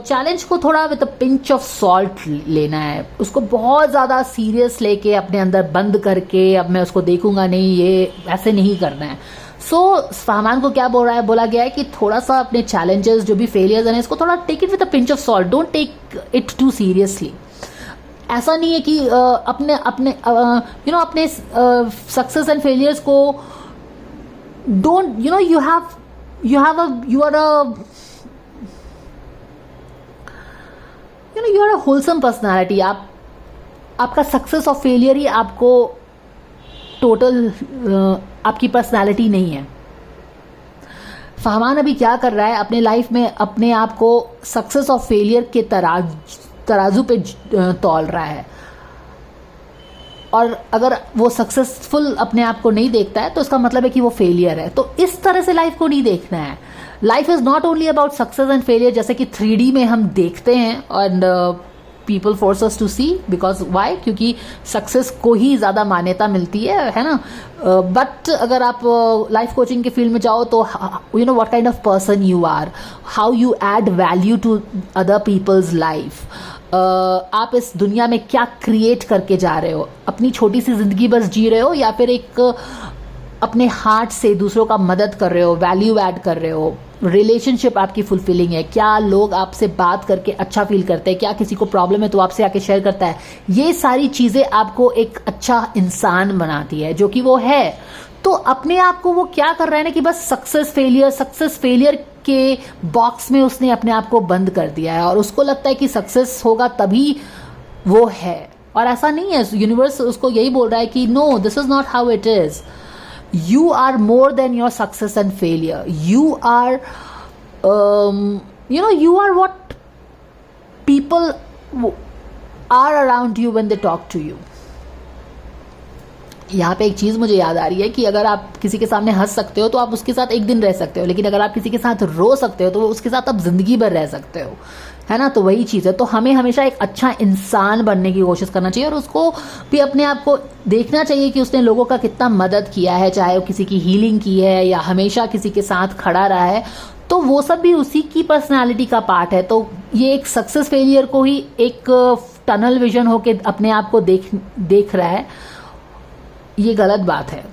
चैलेंज को थोड़ा with a pinch of salt लेना है, उसको बहुत ज़्यादा सीरियस लेके अपने अंदर बंद करके अब मैं उसको देखूंगा नहीं, ये ऐसे नहीं करना है। सो सामान को क्या बोल रहा है, बोला गया है कि थोड़ा सा अपने चैलेंजेस जो भी फेलियर्स हैं इसको थोड़ा take it with a pinch of salt, don't take it too seriously. ऐसा नहीं है कि अपने अपने यू नो अपने सक्सेस एंड फेलियर्स को don't, you know, you are a, you know, you are a wholesome personality। आपका सक्सेस और फेलियर ही आपको टोटल आपकी पर्सनालिटी नहीं है। फहमान अभी क्या कर रहा है अपने लाइफ में, अपने आप को सक्सेस और फेलियर के तराजू पे तौल रहा है, और अगर वो सक्सेसफुल अपने आप को नहीं देखता है तो इसका मतलब है कि वो फेलियर है। तो इस तरह से लाइफ को नहीं देखना है। Life is not only about success and failure, जैसे कि 3D में हम देखते हैं and people force us to see, because why, क्योंकि सक्सेस को ही ज़्यादा मान्यता मिलती है ना। बट अगर आप लाइफ कोचिंग के फील्ड में जाओ तो you know what kind of person you are, how you add value to other people's life, आप इस दुनिया में क्या क्रिएट करके जा रहे हो, अपनी छोटी सी जिंदगी बस जी रहे हो या फिर एक अपने हार्ट से दूसरों का मदद कर रहे हो, वैल्यू ऐड कर रहे हो, रिलेशनशिप आपकी फुलफिलिंग है, क्या लोग आपसे बात करके अच्छा फील करते हैं, क्या किसी को प्रॉब्लम है तो आपसे आके शेयर करता है। ये सारी चीजें आपको एक अच्छा इंसान बनाती है, जो कि वो है। तो अपने आप को वो क्या कर रहा है ना कि बस सक्सेस फेलियर के बॉक्स में उसने अपने आप को बंद कर दिया है, और उसको लगता है कि सक्सेस होगा तभी वो है, और ऐसा नहीं है। यूनिवर्स उसको यही बोल रहा है कि no, this is not how it is. You are more than your success and failure. You are, you know, you are what people are around you when they talk to you. यहाँ पे एक चीज़ मुझे याद आ रही है कि अगर आप किसी के सामने हंस सकते हो तो आप उसके साथ एक दिन रह सकते हो, लेकिन अगर आप किसी के साथ रो सकते हो तो उसके साथ आप जिंदगी भर रह सकते हो, है ना। तो वही चीज़ है। तो हमें हमेशा एक अच्छा इंसान बनने की कोशिश करना चाहिए, और उसको भी अपने आप को देखना चाहिए कि उसने लोगों का कितना मदद किया है, चाहे वो किसी की हीलिंग की है या हमेशा किसी के साथ खड़ा रहा है, तो वो सब भी उसी की पर्सनालिटी का पार्ट है। तो ये एक सक्सेस फेलियर को ही एक टनल विजन होके अपने आप को देख रहा है, ये गलत बात है,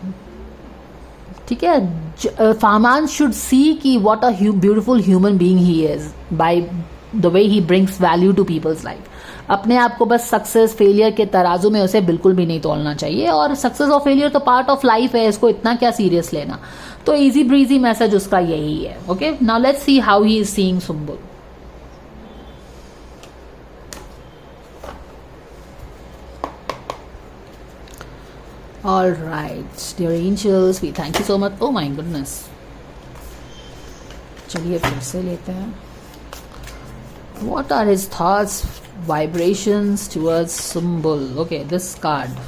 ठीक है। फामान शुड सी कि what a beautiful human being he is by the way he brings value to people's life. अपने आप को बस सक्सेस फेलियर के तराजू में उसे बिल्कुल भी नहीं तोलना चाहिए, और सक्सेस और फेलियर तो पार्ट ऑफ लाइफ है, इसको इतना क्या सीरियस लेना। तो इजी ब्रीजी मैसेज उसका यही है। Okay, now let's see how he is seeing Sumbul. All right, dear angels, we thank you so much. Oh my goodness. चलिए फिर से लेते हैं. What are his thoughts, vibrations towards Sumbul? Okay, this card.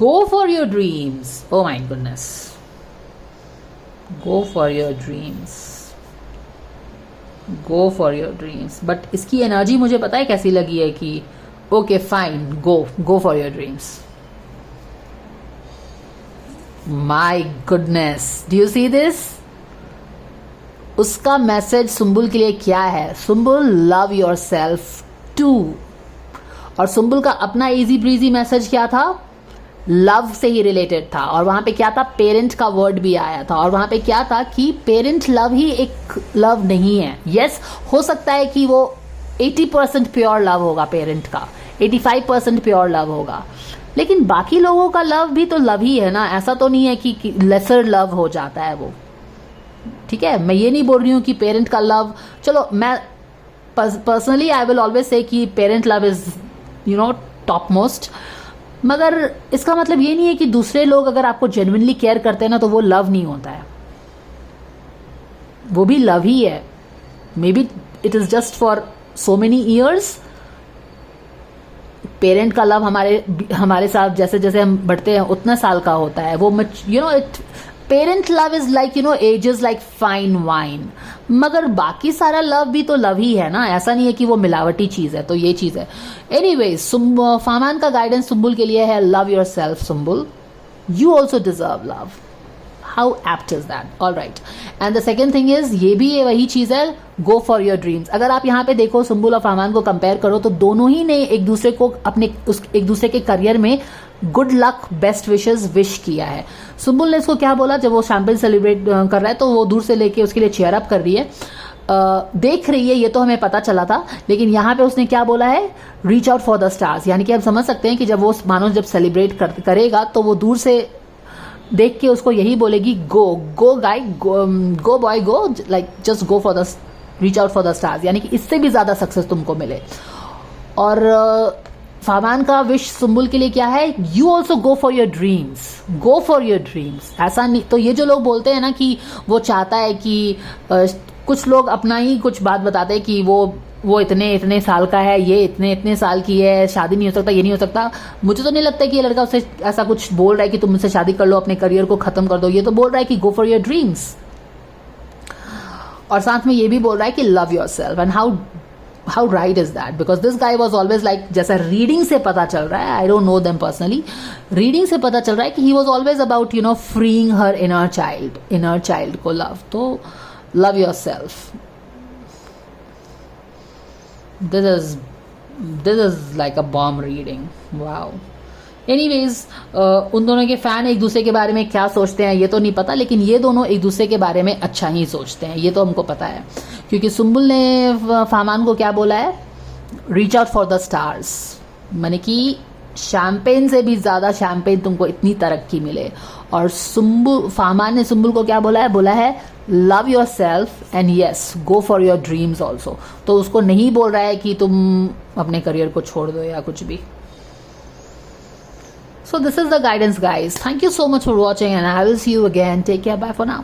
Go for your dreams. Oh my goodness. Go for your dreams, go for your dreams. But इसकी energy मुझे पता है कैसी लगी है कि okay fine, go for your dreams. My goodness, do you see this? उसका message Sumbul के लिए क्या है? Sumbul, love your self too. और सुम्बुल का अपना इजी ब्रीजी मैसेज क्या था? लव से ही रिलेटेड था। और वहां पे क्या था? पेरेंट का वर्ड भी आया था। और वहां पे क्या था कि पेरेंट लव ही एक लव नहीं है। यस, हो सकता है कि वो 80% प्योर लव होगा पेरेंट का, 85% प्योर लव होगा, लेकिन बाकी लोगों का लव भी तो लव ही है ना। ऐसा तो नहीं है कि लेसर लव हो जाता है वो। ठीक है, मैं ये नहीं बोल रही हूं कि पेरेंट का लव, चलो मैं personally I will always say कि parent love is top most, मगर इसका मतलब ये नहीं है कि दूसरे लोग अगर आपको जेन्युइनली केयर करते हैं ना तो वो लव नहीं होता है, वो भी लव ही है। May be it is just for so many years. Parent का लव हमारे साथ जैसे जैसे हम बढ़ते हैं उतना साल का होता है वो। Parent love is like ages like fine wine, मगर बाकी सारा लव भी तो लव ही है ना। ऐसा नहीं है कि वो मिलावटी चीज है, तो ये चीज है। एनीवेज, फामान का गाइडेंस सुम्बुल के लिए है, love your self Sumbul, you also deserve love. How apt is that? All right. And the second thing is, ये भी वही चीज है, गो फॉर योर ड्रीम्स। अगर आप यहाँ पे देखो सुम्बुल और फामान को कंपेयर करो तो दोनों ही ने एक दूसरे को एक दूसरे के करियर में good luck, best wishes wish किया है। सुम्बुल ने इसको क्या बोला, जब वो शैंपेन सेलिब्रेट कर रहा है तो वो दूर से लेके उसके लिए चेयर अप कर रही है, देख रही है, ये तो हमें पता चला था, लेकिन यहाँ पे उसने क्या बोला है? Reach out for the stars. यानी कि आप समझ सकते हैं कि जब वो मानो जब सेलिब्रेट करेगा तो वो दूर से देख के उसको यही बोलेगी, go guy, go boy go, like just go for the, reach out for the stars, यानी कि इससे भी ज्यादा सक्सेस तुमको मिले। और फामान का विश सुम्बुल के लिए क्या है? You also go for your dreams, go for your dreams. ऐसा नहीं, तो ये जो लोग बोलते हैं ना कि वो चाहता है कि कुछ लोग अपना ही कुछ बात बताते हैं कि वो इतने साल का है, ये इतने साल की है, शादी नहीं हो सकता, ये नहीं हो सकता। मुझे तो नहीं लगता कि ये लड़का उससे ऐसा कुछ बोल रहा है कि तुम मुझसे शादी कर लो, अपने करियर को खत्म कर दो। ये तो बोल रहा है कि गो फॉर योर ड्रीम्स, और साथ में ये भी बोल रहा है कि love your self. And how right is that? Because this guy was always like, जैसा रीडिंग से पता चल रहा है, आई don't know them personally, reading से पता चल रहा है कि he was always about freeing her inner child को लव। तो love your self, this is like a bomb reading. Wow. Anyways, उन दोनों के फैन एक दूसरे के बारे में क्या सोचते हैं ये तो नहीं पता, लेकिन ये दोनों एक दूसरे के बारे में अच्छा ही सोचते हैं, ये तो हमको पता है। क्योंकि सुम्बुल ने फामान को क्या बोला है? Reach out for the stars, माने कि शैम्पेन से भी ज्यादा शैम्पेन तुमको इतनी तरक्की मिले। और फामान ने सुम्बुल को क्या बोला है? बोला है love your self and yes go for your dreams also. तो उसको नहीं बोल रहा है कि तुम अपने करियर को छोड़ दो या कुछ भी। So this is the guidance, guys. Thank you so much for watching and I will see you again. Take care. Bye for now.